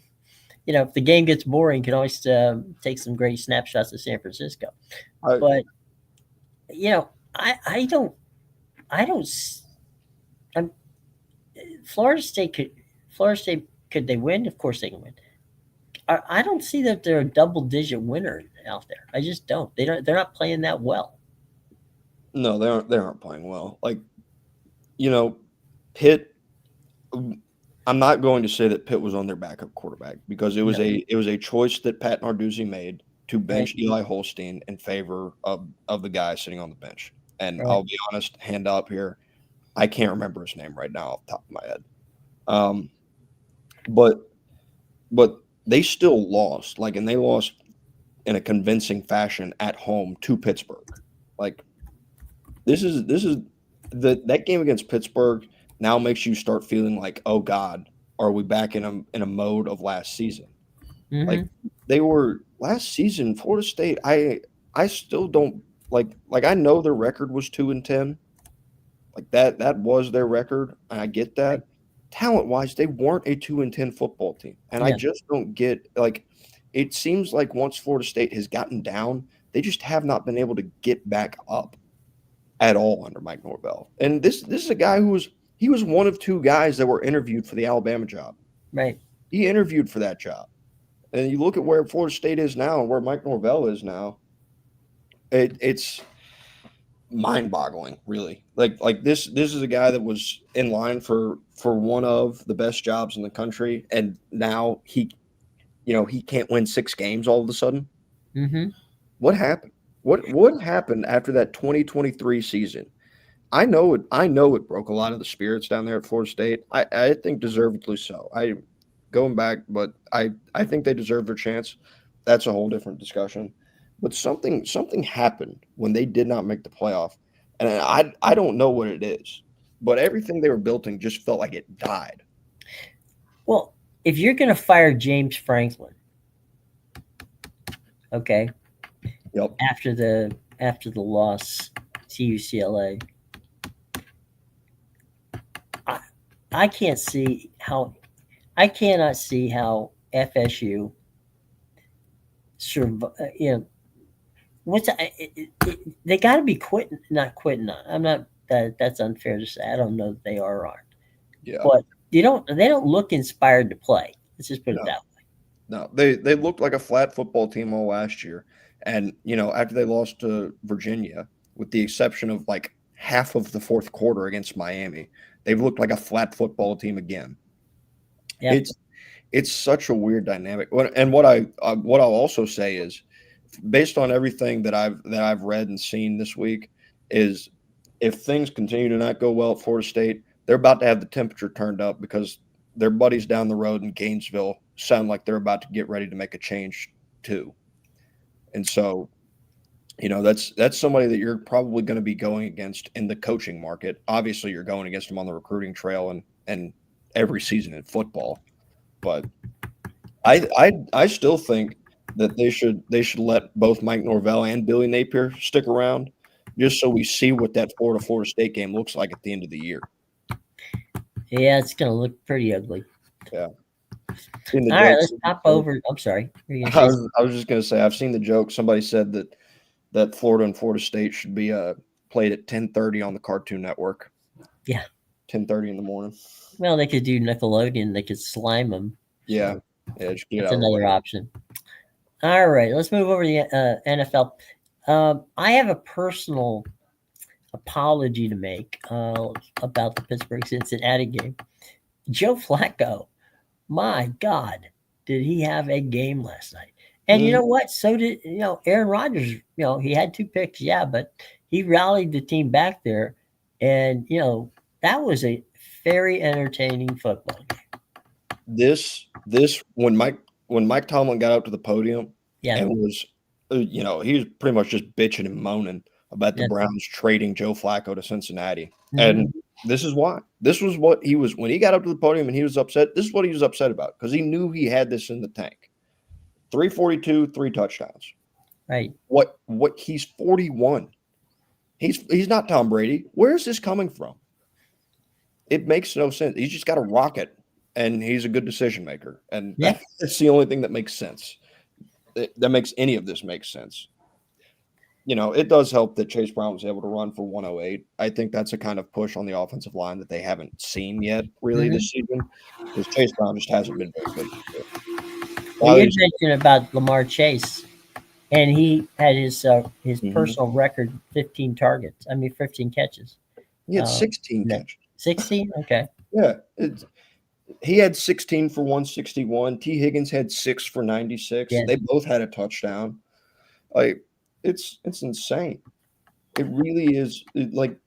if the game gets boring, you can always take some great snapshots of San Francisco. I, But I don't. I'm Florida State could they win? Of course they can win. I don't see that they're a double digit winner out there. I just don't. They're not playing that well. no, they aren't playing well. Like, Pitt. I'm not going to say that Pitt was on their backup quarterback because No, it was a choice that Pat Narduzzi made to right, bench Eli Holstein in favor of the guy sitting on the bench. And right. I'll be honest, hand up here, I can't remember his name right now off the top of my head. Um, but but they still lost, and they lost in a convincing fashion at home to Pittsburgh. Like, this is that game against Pittsburgh now makes you start feeling like, oh God, are we back in a mode of last season? Like, Hmm. they were last season, Florida State. I still don't like I know their record was 2-10. Like, that was their record, and I get Right. that. Talent wise, they weren't a 2-10 football team, and I Yeah, just don't get like. It seems like once Florida State has gotten down, they just have not been able to get back up at all under Mike Norvell. And this is a guy he was one of two guys that were interviewed for the Alabama job. right. He interviewed for that job. And you look at where Florida State is now and where Mike Norvell is now, it's mind-boggling, really. Like this is a guy that was in line for one of the best jobs in the country, and now he can't win 6 games all of a sudden. Hmm. What happened? What happened after that 2023 season? I know it broke a lot of the spirits down there at Florida State. I think deservedly so. I going back, but I think they deserve their chance. That's a whole different discussion. But something happened when they did not make the playoff, and I don't know what it is. But everything they were building just felt like it died. Well, if you're going to fire James Franklin, okay, Yep. after the loss to UCLA, I I can't see how I cannot see how FSU survive. They got to be quitting, not quitting. I'm not that. That's unfair to say. I don't know that they are or aren't, Yeah. but they don't look inspired to play. Let's just put it No. that way. No. They looked like a flat football team all last year, and after they lost to Virginia, with the exception of like half of the fourth quarter against Miami, they've looked like a flat football team again. Yeah. It's such a weird dynamic. And what I'll also say is, based on everything that I've read and seen this week, is if things continue to not go well at Florida State, they're about to have the temperature turned up because their buddies down the road in Gainesville sound like they're about to get ready to make a change too. And so, that's somebody that you're probably going to be going against in the coaching market. Obviously, you're going against them on the recruiting trail and every season in football. But I still think that they should let both Mike Norvell and Billy Napier stick around just so we see what that Florida State game looks like at the end of the year. Yeah, it's going to look pretty ugly. Yeah. All right, let's hop over. I'm sorry. I was just going to say, I've seen the joke. Somebody said that Florida and Florida State should be played at 10:30 on the Cartoon Network. Yeah. 10:30 in the morning. Well, they could do Nickelodeon. They could slime them. Yeah. So Yeah, just get that's out of the another way. option. All right, let's move over to the NFL. I have a personal apology to make about the Pittsburgh Cincinnati game. Joe Flacco, my God, did he have a game last night? And you know what? So did Aaron Rodgers. He had 2 picks, yeah, but he rallied the team back there, and that was a very entertaining football game. This when Mike Tomlin got up to the podium Yeah, and was he was pretty much just bitching and moaning about the yeah. Browns trading Joe Flacco to Cincinnati. Mhm. And this is why. This was what he was when he got up to the podium and he was upset. This is what he was upset about because he knew he had this in the tank. 342, 3 touchdowns. Right. What he's 41. He's not Tom Brady. Where is this coming from? It makes no sense. He's just got a rocket, and he's a good decision maker, and Yeah. that's the only thing that makes sense. That makes any of this make sense. It does help that Chase Brown was able to run for 108. I think that's a kind of push on the offensive line that they haven't seen yet, really, Hmm. this season, because Chase Brown just hasn't been very good this year. A Well, lot you of had these, mentioned about Lamar Chase, and he had his Mhm. personal record 15 targets. I mean, 15 catches. He had 16 No, catches. 16. Okay. Yeah, he had 16 for 161. T. Higgins had 6 for 96. Yeah. They both had a touchdown. Like it's insane. It really is. Like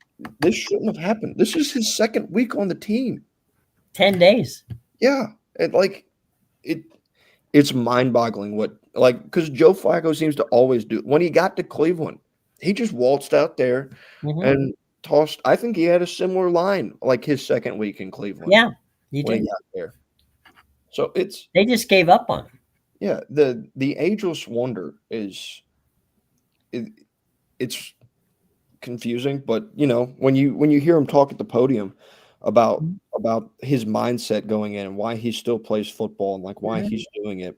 this shouldn't have happened. This is his second week on the team. 10 days. Yeah, it it's mind-boggling because Joe Flacco seems to always do. When he got to Cleveland, he just waltzed out there Hmm. and tossed. I think he had a similar line like his second week in Cleveland Yeah, he when he did. got there. So it's They just gave up on him. yeah, the ageless wonder it, it's confusing, but when you hear him talk at the podium about Mhm. about his mindset going in and why he still plays football and like why Mhm. he's doing it.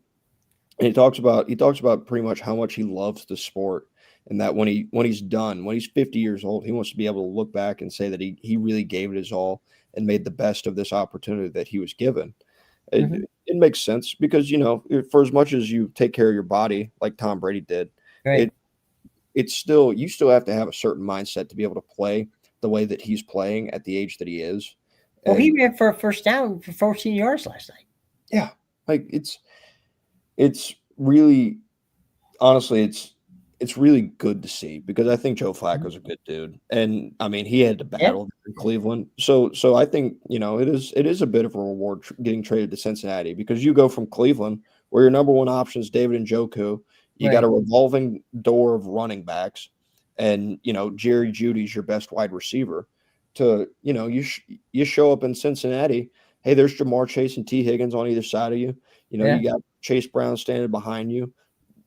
And he talks about pretty much how much he loves the sport and that when he's done, when he's 50 years old, he wants to be able to look back and say that he really gave it his all and made the best of this opportunity that he was given. Mhm. It makes sense because for as much as you take care of your body like Tom Brady did, Right. it it's still you still have to have a certain mindset to be able to play the way that he's playing at the age that he is. Well, he And ran for a first down for 14 yards last night. yeah, like it's really honestly, it's really good to see because I think Joe Mhm. Flacco's a good dude, and I mean he had to Yeah. battle in Cleveland, so I think it is a bit of a reward getting traded to Cincinnati because you go from Cleveland where your number one option is David Njoku, you got a Right. revolving door of running backs, and Jerry Judy's your best wide receiver. To you show up in Cincinnati, hey, there's Jamar Chase and T Higgins on either side of you. Yeah. You got Chase Brown standing behind you.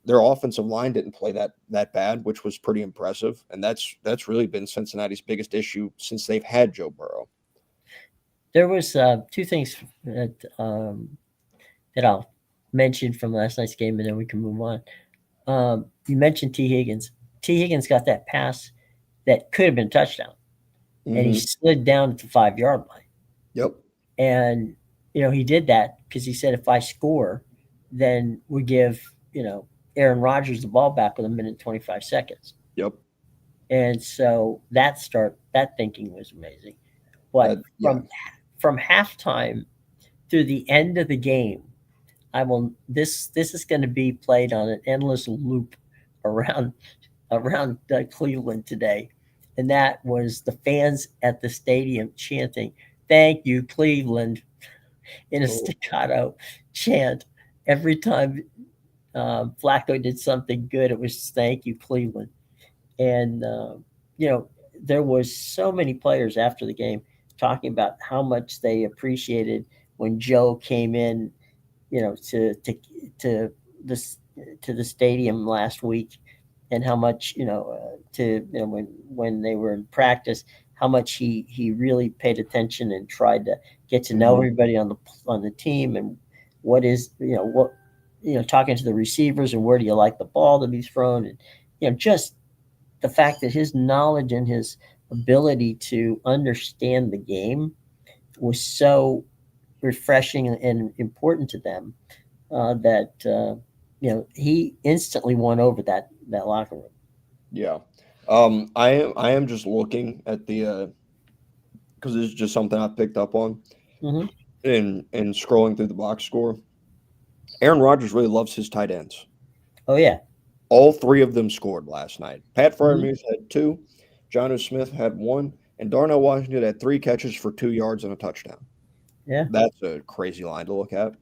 Their offensive line didn't play that bad, which was pretty impressive, and that's really been Cincinnati's biggest issue since they've had Joe Burrow. There was two things that I'll mention from last night's game, and then we can move on. You mentioned T. Higgins. T. Higgins got that pass that could have been a touchdown, and he Mhm. slid down at the 5 yard line. Yep. And he did that because he said, if I score, then we give Aaron Rodgers the ball back with a minute 25 seconds. Yep. And so that thinking was amazing. But Yeah. from halftime through the end of the game, I will this is going to be played on an endless loop around Cleveland today, and that was the fans at the stadium chanting, "Thank you, Cleveland," in a Oh, staccato chant every time Flacco did something good. It was "Thank you, Cleveland," and you know there was so many players after the game talking about how much they appreciated when Joe came in, to this to the stadium last week, and how much to when they were in practice, how much he really paid attention and tried to get to know mhm. everybody on the team, and what is what talking to the receivers, and where do you like the ball to be thrown, and just the fact that his knowledge and his ability to understand the game was so refreshing and important to them, that he instantly won over that locker room. Yeah. I am just looking at the because this is just something I picked up on Hmm. and scrolling through the box score. Aaron Rodgers really loves his tight ends. Oh yeah. All three of them scored last night. Pat Hmm. Freiermuth had two, Jonnu Smith had one, and Darnell Washington had 3 catches for 2 yards and a touchdown. Yeah. That's a crazy line to look at.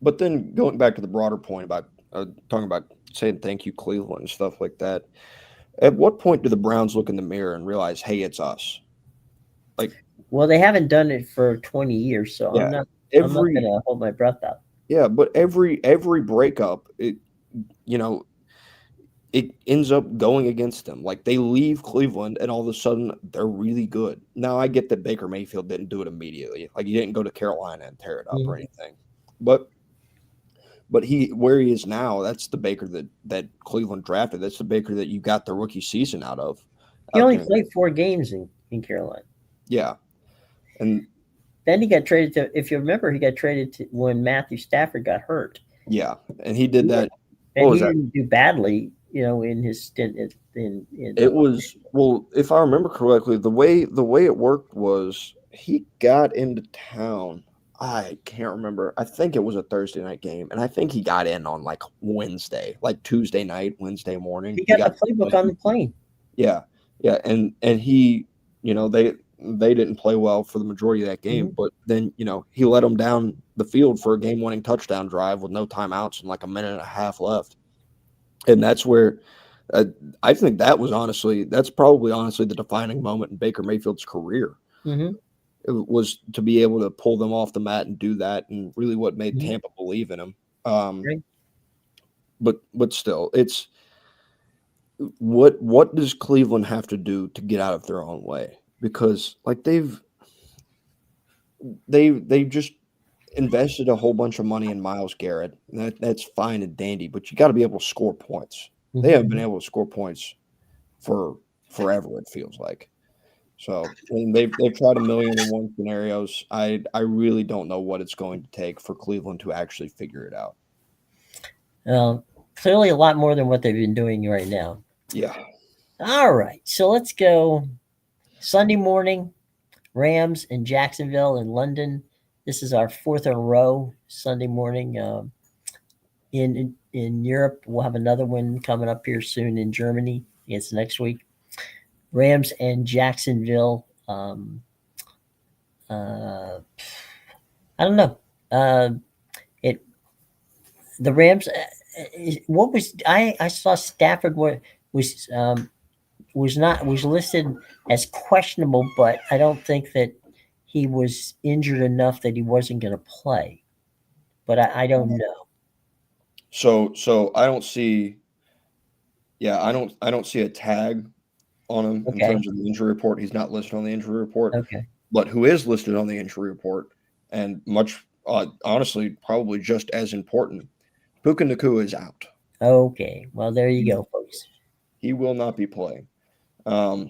But then going back to the broader point about talking about saying thank you, Cleveland, and stuff like that. At what point do the Browns look in the mirror and realize, hey, it's us? Like, Well, they haven't done it for 20 years, so yeah, I'm not every going to hold my breath out. yeah, but every breakup, you know, it ends up going against them. Like they leave Cleveland and all of a sudden they're really good. Now I get that Baker Mayfield didn't do it immediately. Like he didn't go to Carolina and tear it up or anything. But he where he is now, that's the Baker that Cleveland drafted. That's the Baker that you got the rookie season out of. He only played 4 games in Carolina. Yeah. And then he got traded to, if you remember, he got traded to when Matthew Stafford got hurt. Yeah. And he did that. And he didn't do badly, in his stint in it was, well, if I remember correctly, the way it worked was he got into town. I can't remember. I think it was a Thursday night game, and I think he got in on like Wednesday, like Tuesday night, Wednesday morning. He got the playbook on the plane. Yeah, yeah, and he, they didn't play well for the majority of that game, but then he let them down the field for a game-winning touchdown drive with no timeouts and like a minute and a half left, and that's where I think that's probably honestly the defining moment in Baker Mayfield's career. It was to be able to pull them off the mat and do that, and really what made Tampa believe in him. But still, it's what does Cleveland have to do to get out of their own way? Because like they've just invested a whole bunch of money in Myles Garrett. That's fine and dandy, but you got to be able to score points. They haven't been able to score points for forever, it feels like. So they've tried 1,000,001 scenarios. I really don't know what it's going to take for Cleveland to actually figure it out. Clearly a lot more than what they've been doing right now. Yeah. All right. So let's go Sunday morning, Rams in Jacksonville in London. This is our 4th in a row Sunday morning. In Europe, we'll have another one coming up here soon in Germany. It's next week. Rams and Jacksonville. I don't know. The Rams. What was I saw Stafford was listed as questionable, but I don't think that he was injured enough that he wasn't going to play. But I don't know. So I don't see. Yeah, I don't see a tag on him in terms of the injury report. He's not listed on the injury report. Okay. But who is listed on the injury report, and much honestly, probably just as important, Puka Nacua is out. Okay. Well, there you go, folks. He will not be playing. So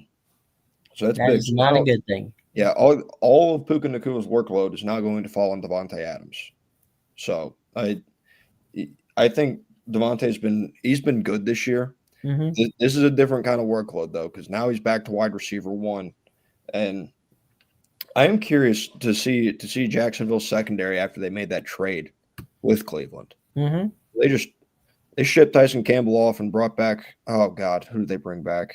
that's that big. Is not a good thing. Yeah, all of Puka Nacua's workload is now going to fall on Davante Adams. So I think Davante's been good this year. This is a different kind of workload though, because now he's back to wide receiver 1, and I am curious to see Jacksonville's secondary after they made that trade with Cleveland. They shipped Tyson Campbell off and brought back, oh God, who did they bring back?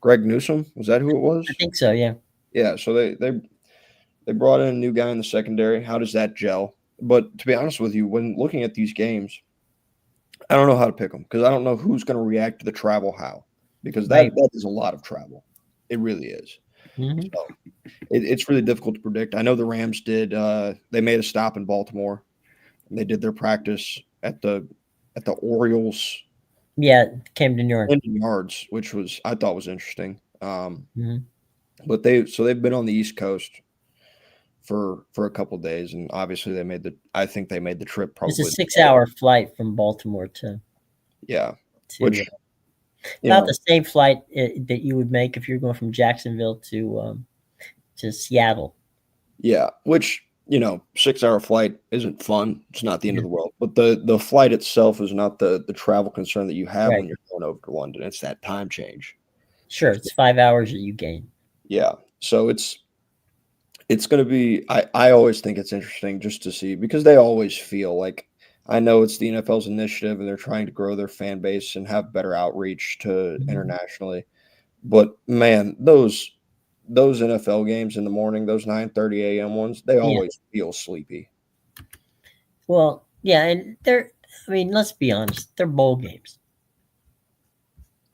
Greg Newsome? Was that who it was? I think so, yeah. Yeah, so they brought in a new guy in the secondary. How does that gel? But to be honest with you, when looking at these games, I don't know how to pick them because I don't know who's going to react to the travel how, because that is a lot of travel. It really is. So it's really difficult to predict. I know the Rams did. They made a stop in Baltimore, and they did their practice at the Orioles. Yeah, Camden Yards, which I thought was interesting. But they've been on the East Coast for a couple of days, and obviously I think they made the trip probably. It's a 6-hour flight from Baltimore to. Yeah, which about the same flight that you would make if you're going from Jacksonville to Seattle. Yeah, which 6-hour flight isn't fun. It's not the end of the world, but the flight itself is not the travel concern that you have when you're going over to London. It's that time change. Sure, it's 5 hours that you gain. Yeah, so it's going to be. I always think it's interesting just to see, because they always feel like, I know it's the NFL's initiative and they're trying to grow their fan base and have better outreach to internationally, but man, those NFL games in the morning, those 9:30 a.m. ones, they always feel sleepy. Well, yeah, and let's be honest, they're bowl games.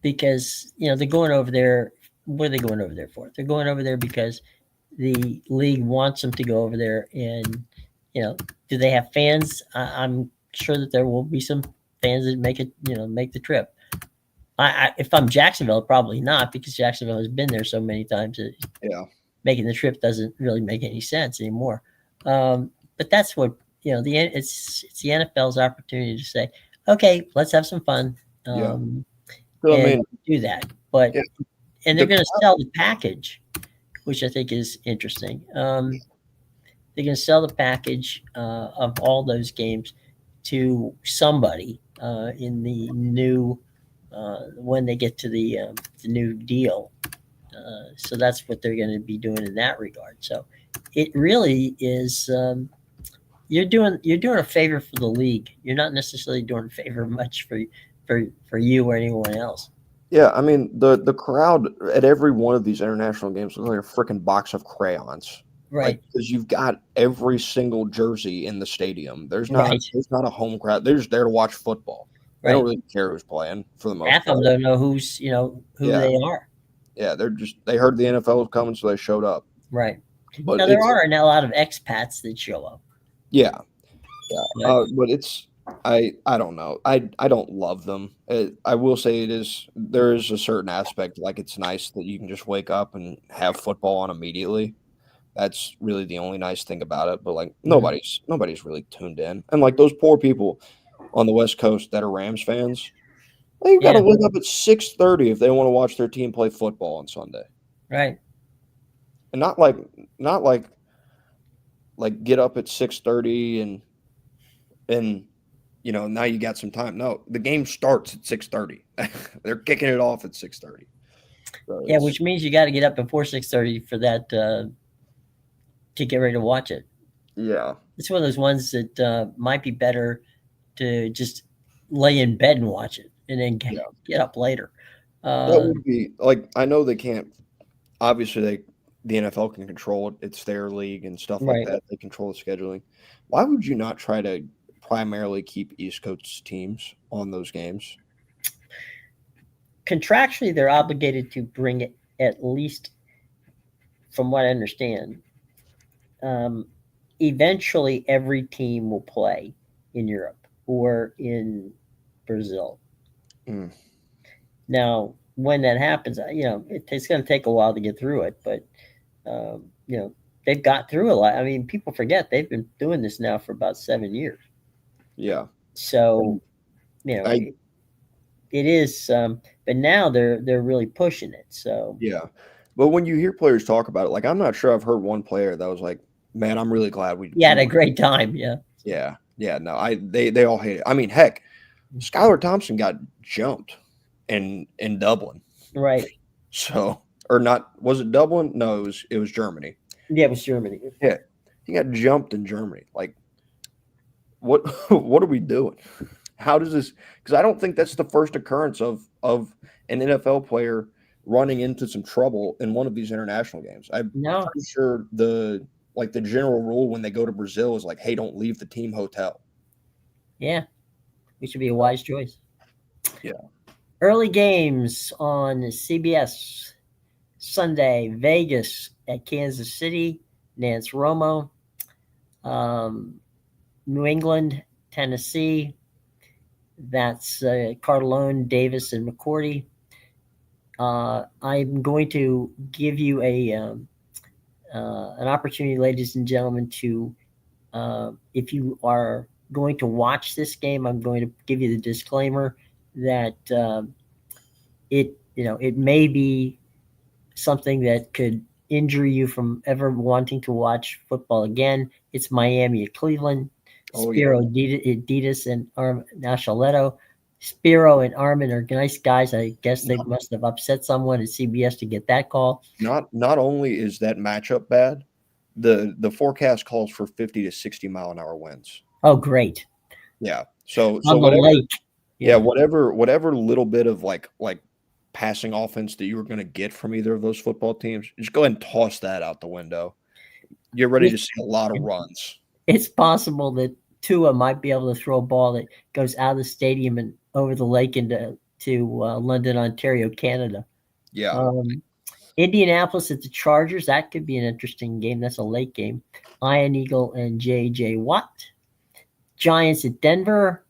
Because, they're going over there. What are they going over there for? They're going over there because the league wants them to go over there. And, do they have fans? I'm sure that there will be some fans that make the trip. If I'm Jacksonville, probably not, because Jacksonville has been there so many times that making the trip doesn't really make any sense anymore. But that's what it's the NFL's opportunity to say, okay, let's have some fun, So, and do that. But and they're going to sell the package, which I think is interesting. They're going to sell the package of all those games to somebody in the new when they get to the new deal. So that's what they're going to be doing in that regard. So it really is. You're doing a favor for the league. You're not necessarily doing a favor much for you or anyone else. Yeah, I mean the crowd at every one of these international games looks like a freaking box of crayons, right? Because you've got every single jersey in the stadium. There's not a home crowd. They're just there to watch football. They don't really care who's playing for the most part. Half of them don't know who they are. Yeah, they heard the NFL was coming, so they showed up. Right. But now there are a lot of expats that show up. Yeah. But it's I don't know. I don't love them. I will say there is a certain aspect, like it's nice that you can just wake up and have football on immediately. That's really the only nice thing about it. But like nobody's really tuned in, and like those poor people on the West Coast that are Rams fans, they've got to wake up at 6:30 if they want to watch their team play football on Sunday. Right. And not like get up at 6:30 and now you got some time. No, the game starts at 6:30. They're kicking it off at 6:30. So which means you got to get up before 6:30 for that to get ready to watch it. Yeah. It's one of those ones that might be better to just lay in bed and watch it and then get up later. That would be like, I know they can't, obviously the NFL can control it. It's their league and stuff like that. They control the scheduling. Why would you not try to primarily keep East Coast teams on those games? Contractually, they're obligated to bring it, at least from what I understand. Eventually, every team will play in Europe or in Brazil. Now, when that happens, it's going to take a while to get through it, but they've got through a lot. I mean, people forget they've been doing this now for about 7 years. Yeah. So, it is, but now they're really pushing it. So yeah, but when you hear players talk about it, like I'm not sure I've heard one player that was like, "Man, I'm really glad we had a great time." Yeah. No, they all hate it. I mean, heck, Skylar Thompson got jumped in Dublin, right? So, or not? Was it Dublin? No, it was Germany. Yeah, it was Germany. Yeah, he got jumped in Germany. Like, what are we doing? How does this? Because I don't think that's the first occurrence of an NFL player running into some trouble in one of these international games. I'm pretty sure the general rule when they go to Brazil is like, hey, don't leave the team hotel. Yeah, which would be a wise choice. Yeah. Early games on CBS Sunday: Vegas at Kansas City, Nance Romo. New England, Tennessee. That's Cardellone, Davis, and McCourty. I'm going to give you an opportunity, ladies and gentlemen, to if you are going to watch this game, I'm going to give you the disclaimer that it may be something that could injure you from ever wanting to watch football again. It's Miami at Cleveland. Spiro Adidas and Nashaletto. Spiro and Armin are nice guys. I guess they must have upset someone at CBS to get that call. Not only is that matchup bad, the forecast calls for 50 to 60 mile an hour winds. Oh, great. Yeah. So on the lake. Yeah, whatever little bit of like passing offense that you were going to get from either of those football teams, just go ahead and toss that out the window. You're ready to see a lot of runs. It's possible that Tua might be able to throw a ball that goes out of the stadium and over the lake into London, Ontario, Canada. Yeah. Indianapolis at the Chargers. That could be an interesting game. That's a late game. Ian Eagle and J.J. Watt. Giants at Denver.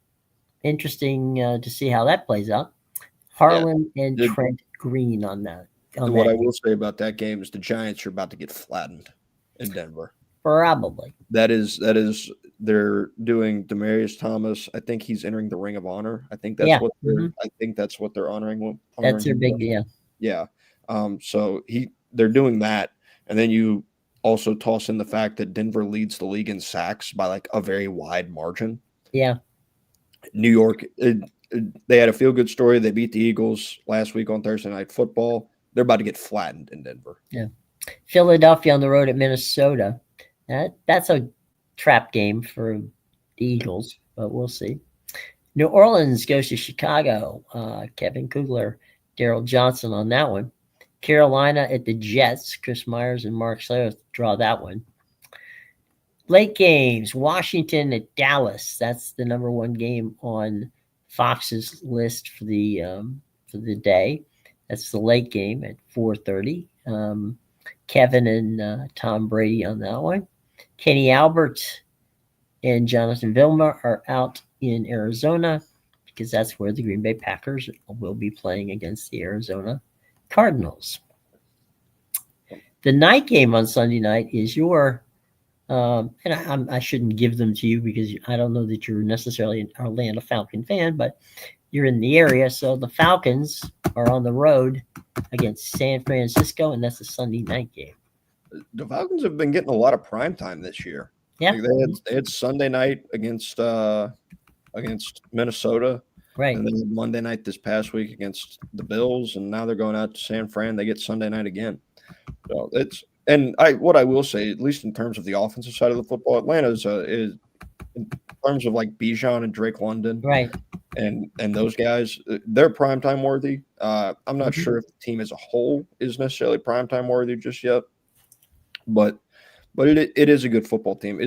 interesting to see how that plays out. Yeah. Harlan and Trent Green on that. What I will say about that game is the Giants are about to get flattened in Denver. Probably. That is they're doing Demaryius Thomas. I think he's entering the Ring of Honor. I think that's what they're honoring. That's their big deal. Yeah. So they're doing that, and then you also toss in the fact that Denver leads the league in sacks by like a very wide margin. Yeah. New York, they had a feel-good story. They beat the Eagles last week on Thursday Night Football. They're about to get flattened in Denver. Yeah. Philadelphia on the road at Minnesota. That's a trap game for the Eagles, but we'll see. New Orleans goes to Chicago. Kevin Kugler, Daryl Johnson on that one. Carolina at the Jets. Chris Myers and Mark Sloth draw that one. Late games. Washington at Dallas. That's the number one game on Fox's list for the day. That's the late game at 4:30. Kevin and Tom Brady on that one. Kenny Albert and Jonathan Vilma are out in Arizona because that's where the Green Bay Packers will be playing against the Arizona Cardinals. The night game on Sunday night is your, and I shouldn't give them to you because I don't know that you're necessarily an Atlanta Falcon fan, but you're in the area. So the Falcons are on the road against San Francisco, and that's a Sunday night game. The Falcons have been getting a lot of prime time this year. Yeah, like they had Sunday night against Minnesota, right, and then Monday night this past week against the Bills, and now they're going out to San Fran. They get Sunday night again. So what I will say, at least in terms of the offensive side of the football, Atlanta is in terms of like Bijan and Drake London, right, and those guys, they're primetime worthy. I'm not sure if the team as a whole is necessarily primetime worthy just yet, but it is a good football team.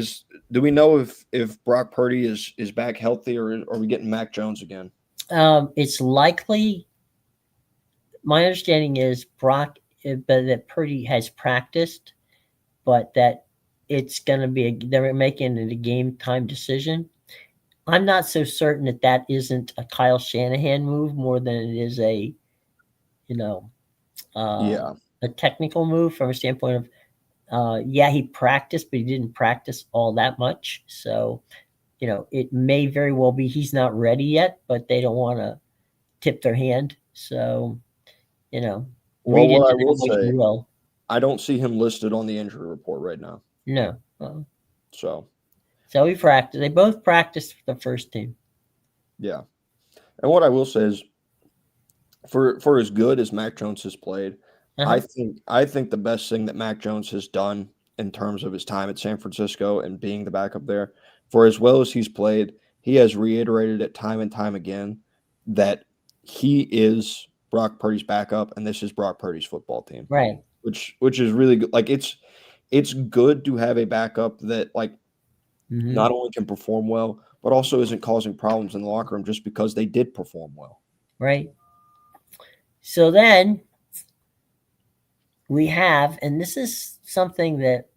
Do we know if Brock Purdy is back healthy, or are we getting Mac Jones again? It's likely. My understanding is that Purdy has practiced, but that it's going to be they're making it a game time decision. I'm not so certain that isn't a Kyle Shanahan move more than it is a technical move from a standpoint of he practiced, but he didn't practice all that much. So, it may very well be he's not ready yet, but they don't want to tip their hand. So, what I will say, I don't see him listed on the injury report right now. No. So he practiced. They both practiced for the first team. Yeah. And what I will say is, for as good as Mac Jones has played, I think the best thing that Mac Jones has done in terms of his time at San Francisco and being the backup there, for as well as he's played, he has reiterated it time and time again that he is Brock Purdy's backup, and this is Brock Purdy's football team. Right. Which is really good. Like it's good to have a backup that not only can perform well, but also isn't causing problems in the locker room just because they did perform well. Right. So then we have, and this is something that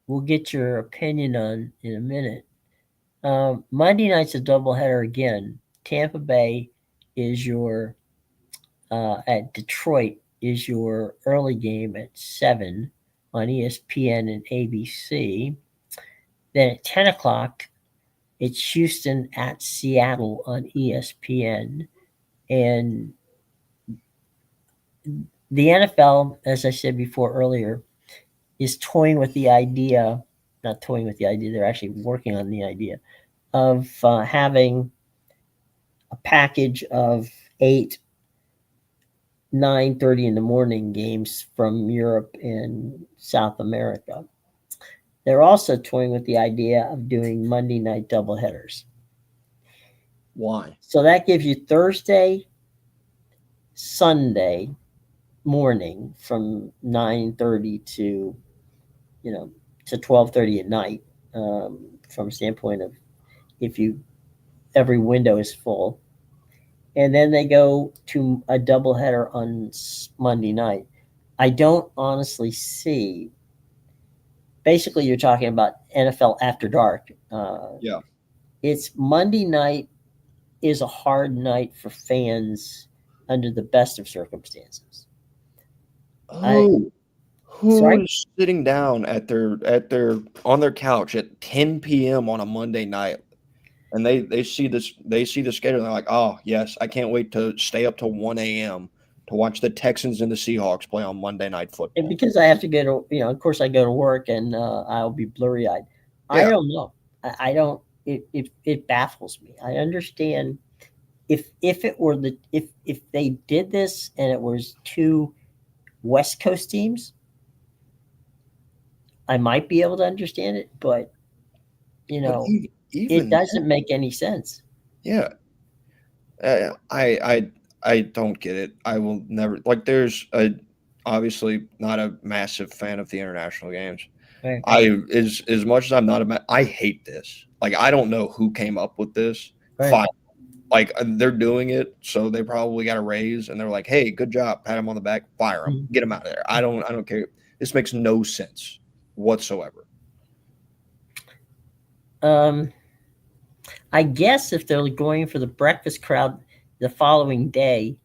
we'll get your opinion on in a minute. Monday night's a doubleheader again. Tampa Bay is your at Detroit is your early game at 7 on ESPN and ABC. Then at 10 o'clock, it's Houston at Seattle on ESPN. And the NFL, as I said before earlier, is toying with the idea, not toying with the idea, they're actually working on the idea of having a package of 8, 9:30 in the morning games from Europe and South America. They're also toying with the idea of doing Monday night doubleheaders. Why? So that gives you Thursday, Sunday morning from 9:30 to 12:30 at night, from a standpoint of every window is full. And then they go to a doubleheader on Monday night. I don't honestly see. Basically, you're talking about NFL After Dark. Yeah. It's Monday night is a hard night for fans under the best of circumstances. I Who sorry. is sitting down at their on their couch at 10 p.m. on a Monday night, and they see the schedule and they're like, oh yes, I can't wait to stay up till 1 a.m. to watch the Texans and the Seahawks play on Monday Night And Football. because I have to go to, of course, I go to work and I'll be blurry eyed. I Yeah, don't know. I don't. It baffles me. I understand if it were if they did this and it was two West Coast teams, I might be able to understand it, but but it even doesn't make any sense. yeah, I don't get it. I will never like. There's a obviously not a massive fan of the international games. Right. As much as I'm not I hate this. Like I don't know who came up with this. Right. Fine, like they're doing it, so they probably got a raise, and they're like, "Hey, good job, pat him on the back, fire him, get him out of there." I don't care. This makes no sense whatsoever. I guess if they're going for the breakfast crowd the following day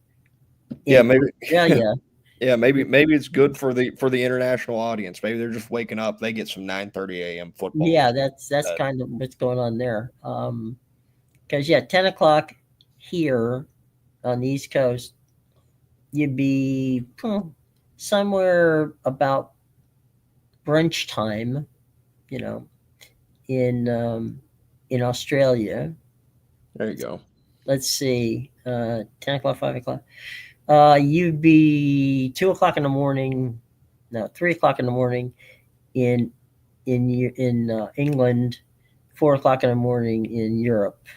Yeah, in maybe. Australia, Yeah, maybe it's good for the international audience. Maybe they're just waking up. They get some 9:30 a.m. football. yeah, that's kind of what's going on there. Because 10 o'clock here on the East Coast, you'd be somewhere about brunch time, you know, in in Australia. There you go. Let's see, 10 o'clock, 5 o'clock. You'd be 2 o'clock in the morning, no, 3 o'clock in the morning in England, 4 o'clock in the morning in Europe,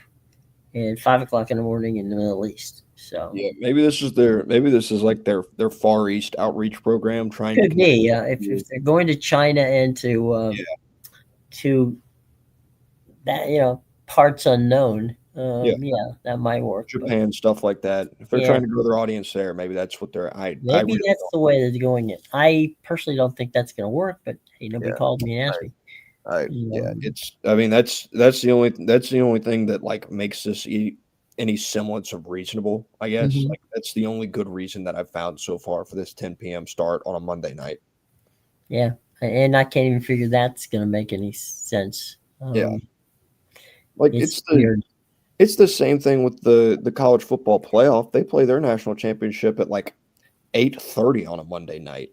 and 5 o'clock in the morning in the Middle East. So Yeah, maybe this is like their Far East outreach program trying to could connect. be if they're going to China and Yeah, to that parts unknown. yeah, Yeah, that might work, but Japan stuff like that. If they're yeah, trying to grow their audience there, maybe that's what they're. I maybe really that's don't. the way they're going it. I personally don't think that's going to work, but hey, nobody Yeah, called me and asked I me. yeah. It's. I mean, that's the only thing that like makes this any semblance of reasonable. I guess Mhm. like that's the only good reason that I've found so far for this 10 p.m. start on a Monday night. Yeah, and I can't even figure that's going to make any sense. Yeah, like It's weird. it's the same thing with the college football playoff. They play their national championship at like 8:30 on a Monday night.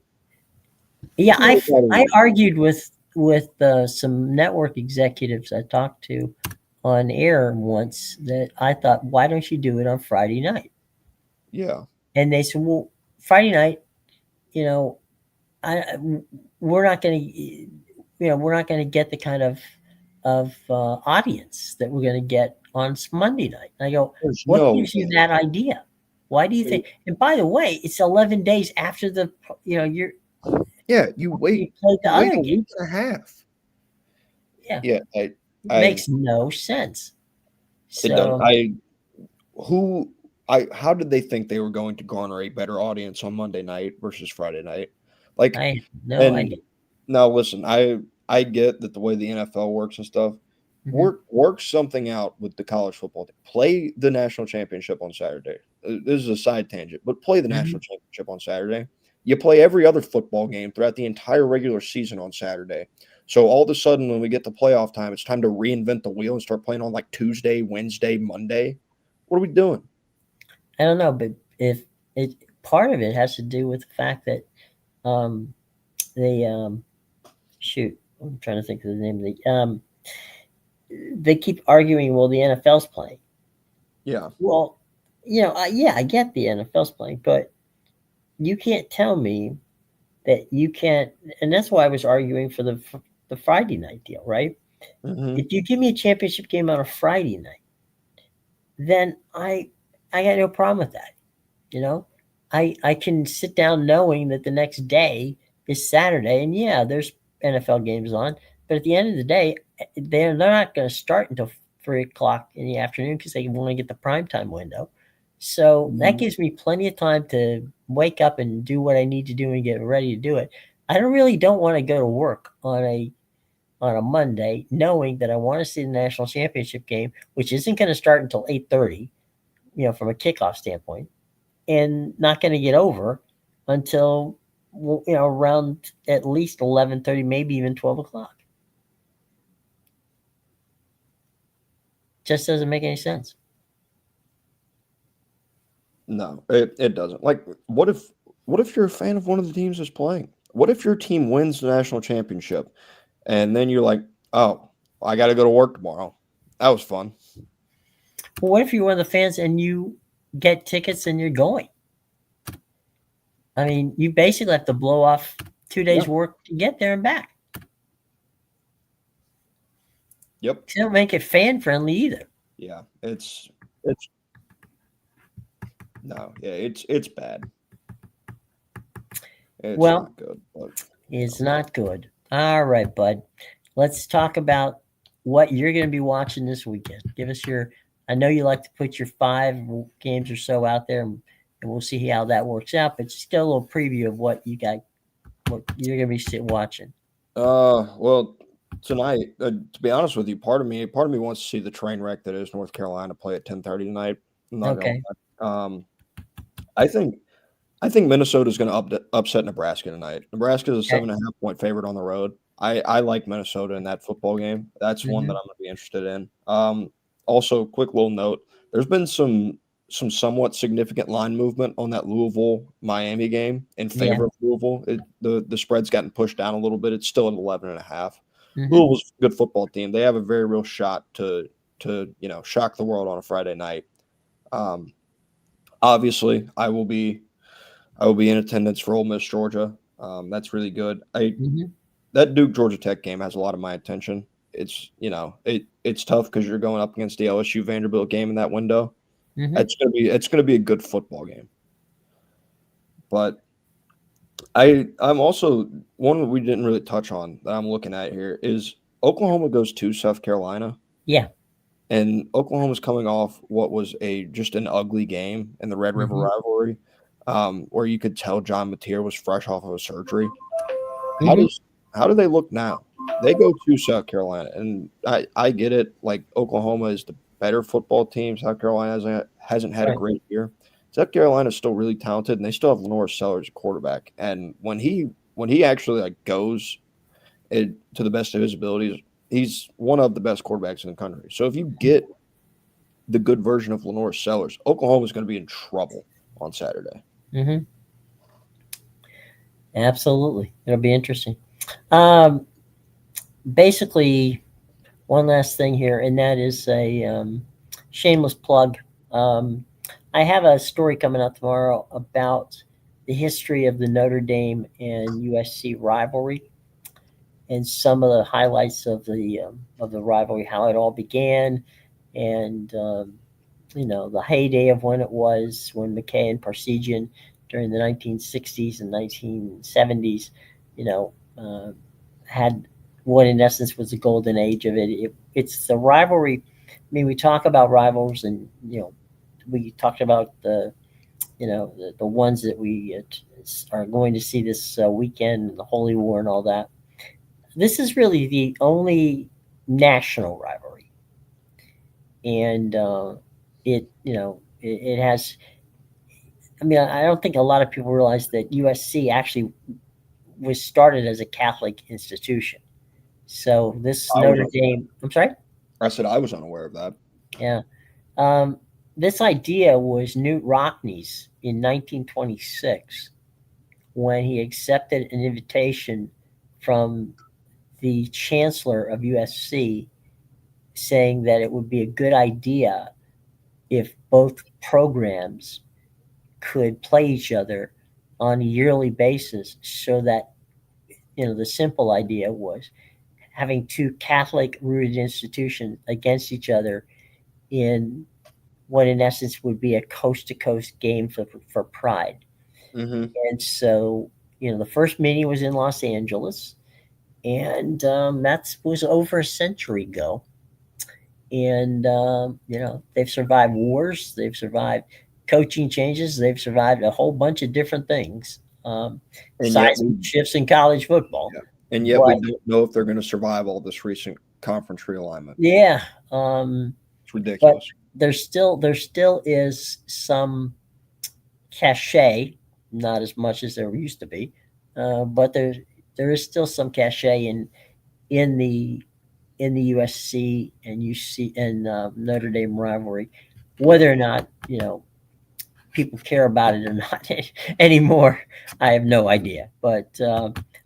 Yeah, I Nobody, argued with some network executives I talked to on air once that I thought, why don't you do it on Friday night? yeah, And they said, well, Friday night, you know, I we're not going to, we're not going to get the kind of audience that we're going to get on Monday night. And I go, there's what no gives you way. that idea? Why do you think? And by the way, it's 11 days after Yeah, you played the you wait other a game. week and a half. Yeah, Yeah, it I makes no sense. it does. So Who how did they think they were going to garner a better audience on Monday night versus Friday night? Like, I have no and idea. now listen, I get that the way the NFL works and stuff. Mhm. Work something out with the college football team. Play the national championship on Saturday. This is a side tangent, but play the Mhm. national championship on Saturday. You play every other football game throughout the entire regular season on Saturday. So all of a sudden, when we get to playoff time, it's time to reinvent the wheel and start playing on like Tuesday, Wednesday, Monday. What are we doing? I don't know, but if it part of it has to do with the fact that um, they shoot. I'm trying to think of the name of they keep arguing. Well, the NFL's playing. Yeah. Well, yeah, I get the NFL's playing, but you can't tell me that you can't. And that's why I was arguing for the Friday night deal, right? Hmm. If you give me a championship game on a Friday night, then I got no problem with that. You know, I can sit down knowing that the next day is Saturday, and yeah, there's NFL games on, but at the end of the day, they're not going to start until 3 o'clock in the afternoon because they want to get the primetime window. So that gives me plenty of time to wake up and do what I need to do and get ready to do it. I don't want to go to work on a Monday, knowing that I want to see the national championship game, which isn't going to start until 8:30. from a kickoff standpoint, and not going to get over until around at least 11:30, maybe even 12 o'clock. Just doesn't make any sense. No, it doesn't. Like, what if you're a fan of one of the teams that's playing? What if your team wins the national championship, and then you're like, oh, I got to go to work tomorrow. That was fun. Well, what if you're one of the fans and you get tickets and you're going? I mean, you basically have to blow off 2 days' work to get there and back. Yep. They don't make it fan friendly either. Yeah, it's bad. It's not good. It's not good. All right, bud. Let's talk about what you're going to be watching this weekend. Give us I know you like to put your 5 games or so out there, and we'll see how that works out. But just get a little preview of what you're going to be watching. Well, tonight, to be honest with you, part of me wants to see the train wreck that is North Carolina play at 10:30 tonight. Okay. I think Minnesota is going to upset Nebraska tonight. Nebraska is a 7.5 point favorite on the road. I like Minnesota in that football game. That's one that I'm going to be interested in. Also, quick little note: there's been some somewhat significant line movement on that Louisville-Miami game in favor of Louisville. The spread's gotten pushed down a little bit. It's still at 11.5. Louisville's a good football team. They have a very real shot to shock the world on a Friday night. Obviously, I will be in attendance for Ole Miss Georgia. That's really good. That Duke Georgia Tech game has a lot of my attention. It's it's tough because you're going up against the LSU Vanderbilt game in that window. It's gonna be a good football game. But I'm also one that we didn't really touch on that I'm looking at here is Oklahoma goes to South Carolina. Yeah. And Oklahoma's coming off what was just an ugly game in the Red River rivalry, where you could tell John Mateer was fresh off of a surgery. How do they look now? They go to South Carolina, and I get it. Like, Oklahoma is the better football team. South Carolina hasn't had a great year. South Carolina is still really talented, and they still have Lenore Sellers at quarterback. And when he actually goes to the best of his abilities, he's one of the best quarterbacks in the country. So if you get the good version of Lenore Sellers, Oklahoma is going to be in trouble on Saturday. Absolutely. It'll be interesting. Basically, one last thing here, and that is a shameless plug. I have a story coming out tomorrow about the history of the Notre Dame and USC rivalry, and some of the highlights of the rivalry, how it all began, and the heyday of when it was, when McKay and Parsegian during the 1960s and 1970s, had what in essence was the golden age of it. It's the rivalry. I mean, we talk about rivals, and we talked about the ones that we are going to see this weekend, the Holy War and all that. This is really the only national rivalry, and it has. I mean, I don't think a lot of people realize that USC actually was started as a Catholic institution. So this Notre Dame. I'm sorry. I said I was unaware of that. Yeah. This idea was Knute Rockne's in 1926 when he accepted an invitation from the chancellor of USC saying that it would be a good idea if both programs could play each other on a yearly basis, so that the simple idea was having two Catholic rooted institutions against each other in what in essence would be a coast to coast game for pride. And so the first meeting was in Los Angeles, and that was over a century ago. And they've survived wars, they've survived coaching changes, they've survived a whole bunch of different things, seismic shifts in college football. Yeah. And yet we don't know if they're going to survive all this recent conference realignment. Yeah. It's ridiculous. there still is some cachet, not as much as there used to be, but there is still some cachet in the in the USC and UC and Notre Dame rivalry, whether or not people care about it or not anymore. I have no idea, but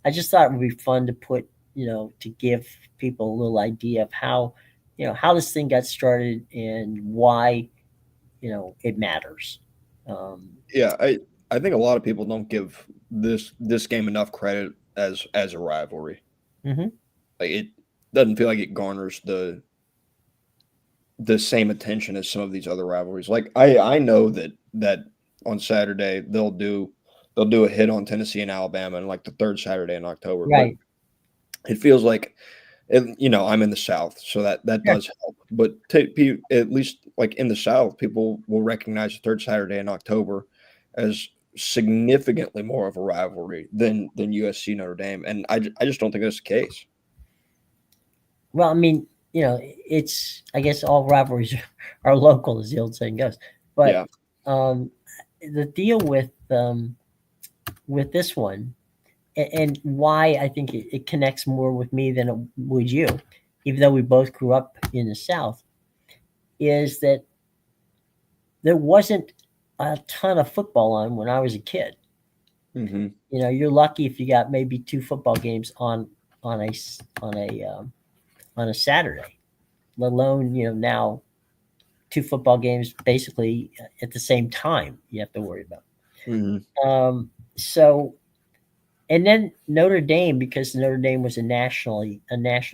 I just thought it would be fun to put to give people a little idea of how this thing got started and why it matters. Um, Yeah, I think a lot of people don't give this game enough credit as a rivalry. mhm. Like it doesn't feel like it garners the same attention as some of these other rivalries. Like I know that on Saturday they'll do a hit on Tennessee and Alabama and like the third Saturday in October, but Right. it feels like I'm in the South, so that Sure. does help. But at least like in the South, people will recognize the third Saturday in October as significantly more of a rivalry than USC Notre Dame, and I just don't think that's the case. Well, I mean, it's I guess all rivalries are local, as the old saying goes. But Yeah. um, the deal with this one, and why I think it connects more with me than it would you, even though we both grew up in the South, is that there wasn't a ton of football on when I was a kid. Hmm. You're lucky if you got maybe two football games on a on a on a Saturday, let alone now two football games basically at the same time you have to worry about. Hmm. So and then Notre Dame, because Notre Dame was a national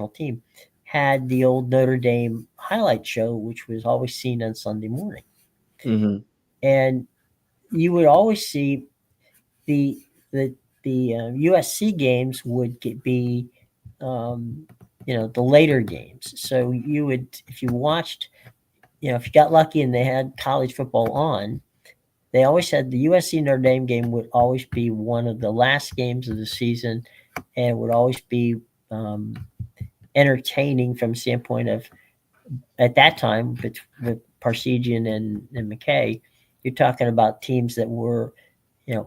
team, had the old Notre Dame highlight show, which was always seen on Sunday morning, Hmm. and you would always see the the the USC games would be um, the later games. So you would, if you watched, if you got lucky and they had college football on, they always had the USC Notre Dame game would always be one of the last games of the season, and would always be um, entertaining from standpoint of at that time with Parsegian and McKay. You're talking about teams that were,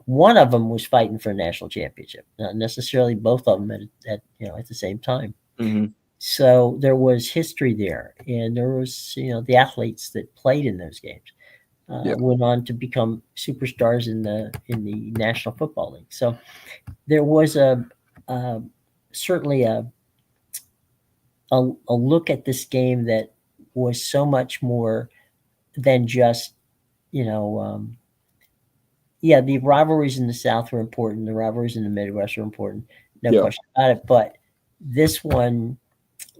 one of them was fighting for a national championship, not necessarily both of them at the same time. Hmm. So there was history there, and there was the athletes that played in those games Yeah. went on to become superstars in the National Football League. So there was a certainly a look at this game that was so much more than just you know yeah, the rivalries in the South were important, the rivalries in the Midwest were important, no Yeah. question about it, but this one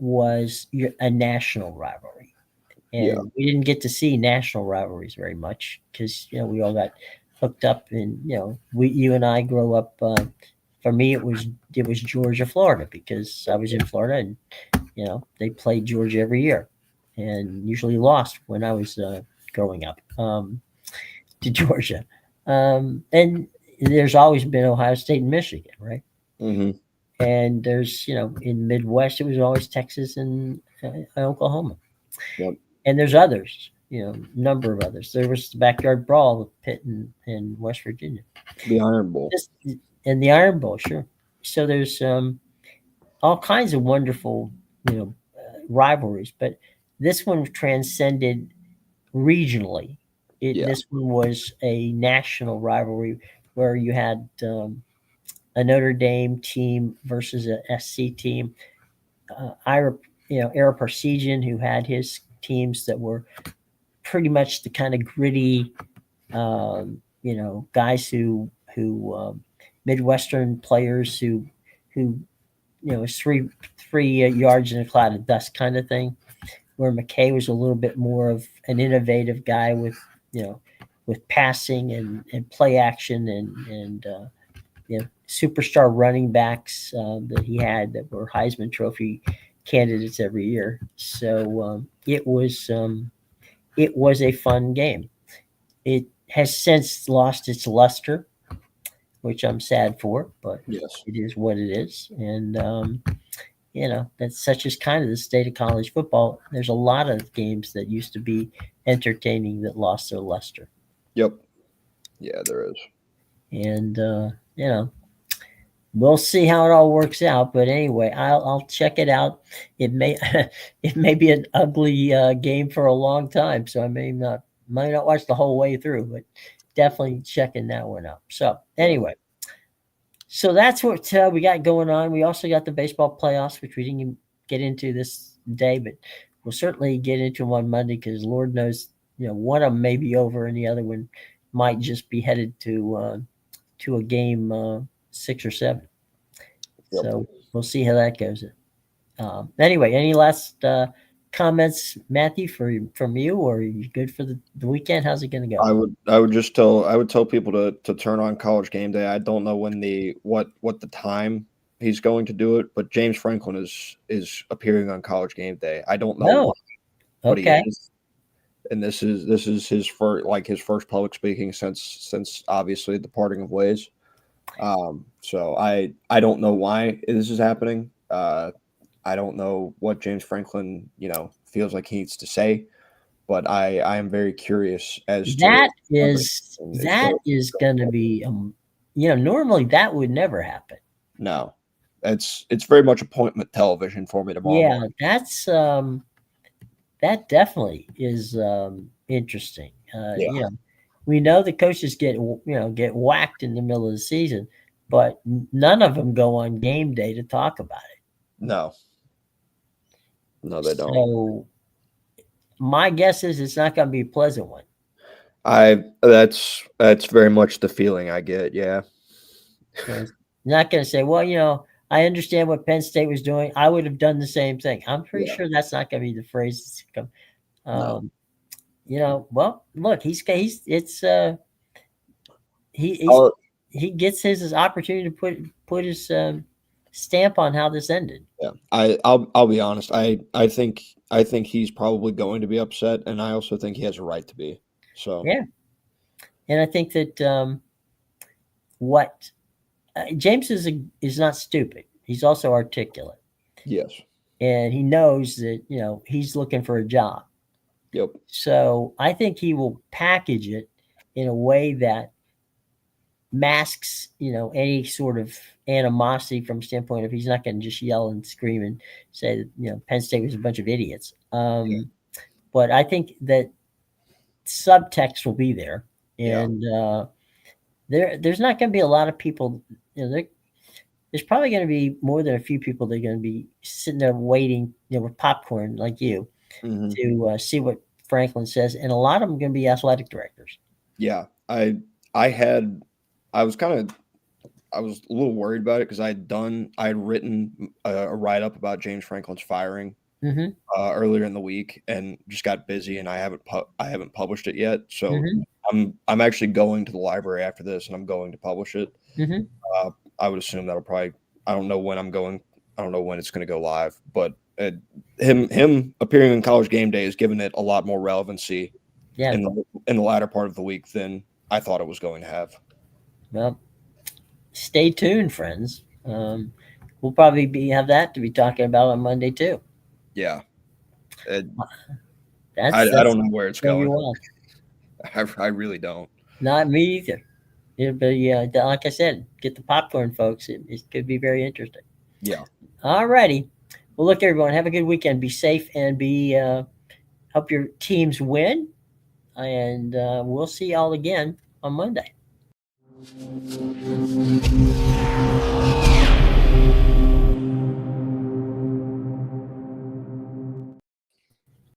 was a national rivalry, Yeah. and we didn't get to see national rivalries very much because we all got hooked up, and you and I grow up. For me, it was Georgia, Florida, because I was in Florida, and they played Georgia every year, and usually lost when I was growing up to Georgia. And there's always been Ohio State and Michigan, right? Hmm. And there's in Midwest it was always Texas and Oklahoma, Yep. and there's others, number of others. There was the backyard brawl with Pitt and West Virginia, The Iron Bowl. this, and the Iron Bowl, sure. So there's all kinds of wonderful rivalries, but this one transcended regionally. Yeah. This one was a national rivalry where you had a Notre Dame team versus a SC team. Ira, Ara Parsegian, who had his teams that were pretty much the kind of gritty, guys who Midwestern players who was three yards in a cloud of dust kind of thing. Where McKay was a little bit more of an innovative guy with with passing and play action and superstar running backs that he had that were Heisman Trophy candidates every year. So it was a fun game. It has since lost its luster, which I'm sad for, but Yes. it is what it is. And that's such as kind of the state of college football. There's a lot of games that used to be entertaining that lost their luster. Yep. Yeah, there is. And we'll see how it all works out. But anyway, I'll check it out. It may it may be an ugly game for a long time, so I might not watch the whole way through, but definitely checking that one out. So anyway, so that's what we got going on. We also got the baseball playoffs, which we didn't get into this day, but we'll certainly get into them on Monday because Lord knows, one of them may be over and the other one might just be headed to a game 6 or 7. Yep. So we'll see how that goes. Anyway, any last comments, Matthew, from you, or are you good for the weekend? How's it going to go? I would tell people to turn on College Game Day. I don't know when what the time he's going to do it, but James Franklin is appearing on College Game Day. I don't know what he is. And this is his first public speaking since obviously the parting of ways. So I don't know why this is happening. I don't know what James Franklin, feels like he needs to say, but I am very curious as that is going to be, normally that would never happen. No, it's very much appointment television for me tomorrow. Yeah, that's that definitely is interesting. We know the coaches get whacked in the middle of the season, but none of them go on game day to talk about it. No, they don't. So my guess is it's not going to be a pleasant one. That's very much the feeling I get. Yeah, not going to say, well, I understand what Penn State was doing. I would have done the same thing. I'm pretty sure that's not going to be the phrase that's come. No. Well, look, he gets his opportunity to put his stamp on how this ended. Yeah, I'll be honest. I think he's probably going to be upset, and I also think he has a right to be. So yeah, and I think that what James is not stupid. He's also articulate. Yes, and he knows that he's looking for a job. Yep. So I think he will package it in a way that masks, any sort of animosity from standpoint of he's not going to just yell and scream and say that, Penn State was a bunch of idiots. But I think that subtext will be there. And there's not going to be a lot of people, there's probably going to be more than a few people that are going to be sitting there waiting, with popcorn like you to see what Franklin says. And a lot of them are going to be athletic directors. Yeah. I was a little worried about it because I had written a write-up about James Franklin's firing earlier in the week and just got busy and I haven't published it yet. So I'm actually going to the library after this and I'm going to publish it. I would assume that'll probably, I don't know when I'm going. I don't know when it's going to go live, but him appearing in College Game Day has given it a lot more relevancy in the latter part of the week than I thought it was going to have. Well, stay tuned, friends. We'll probably have that to be talking about on Monday too. Yeah. I don't know where it's going. I really don't. Not me either. But like I said, get the popcorn, folks. It could be very interesting. Yeah. All righty. Well, look, everyone, have a good weekend. Be safe and help your teams win. And we'll see y'all again on Monday.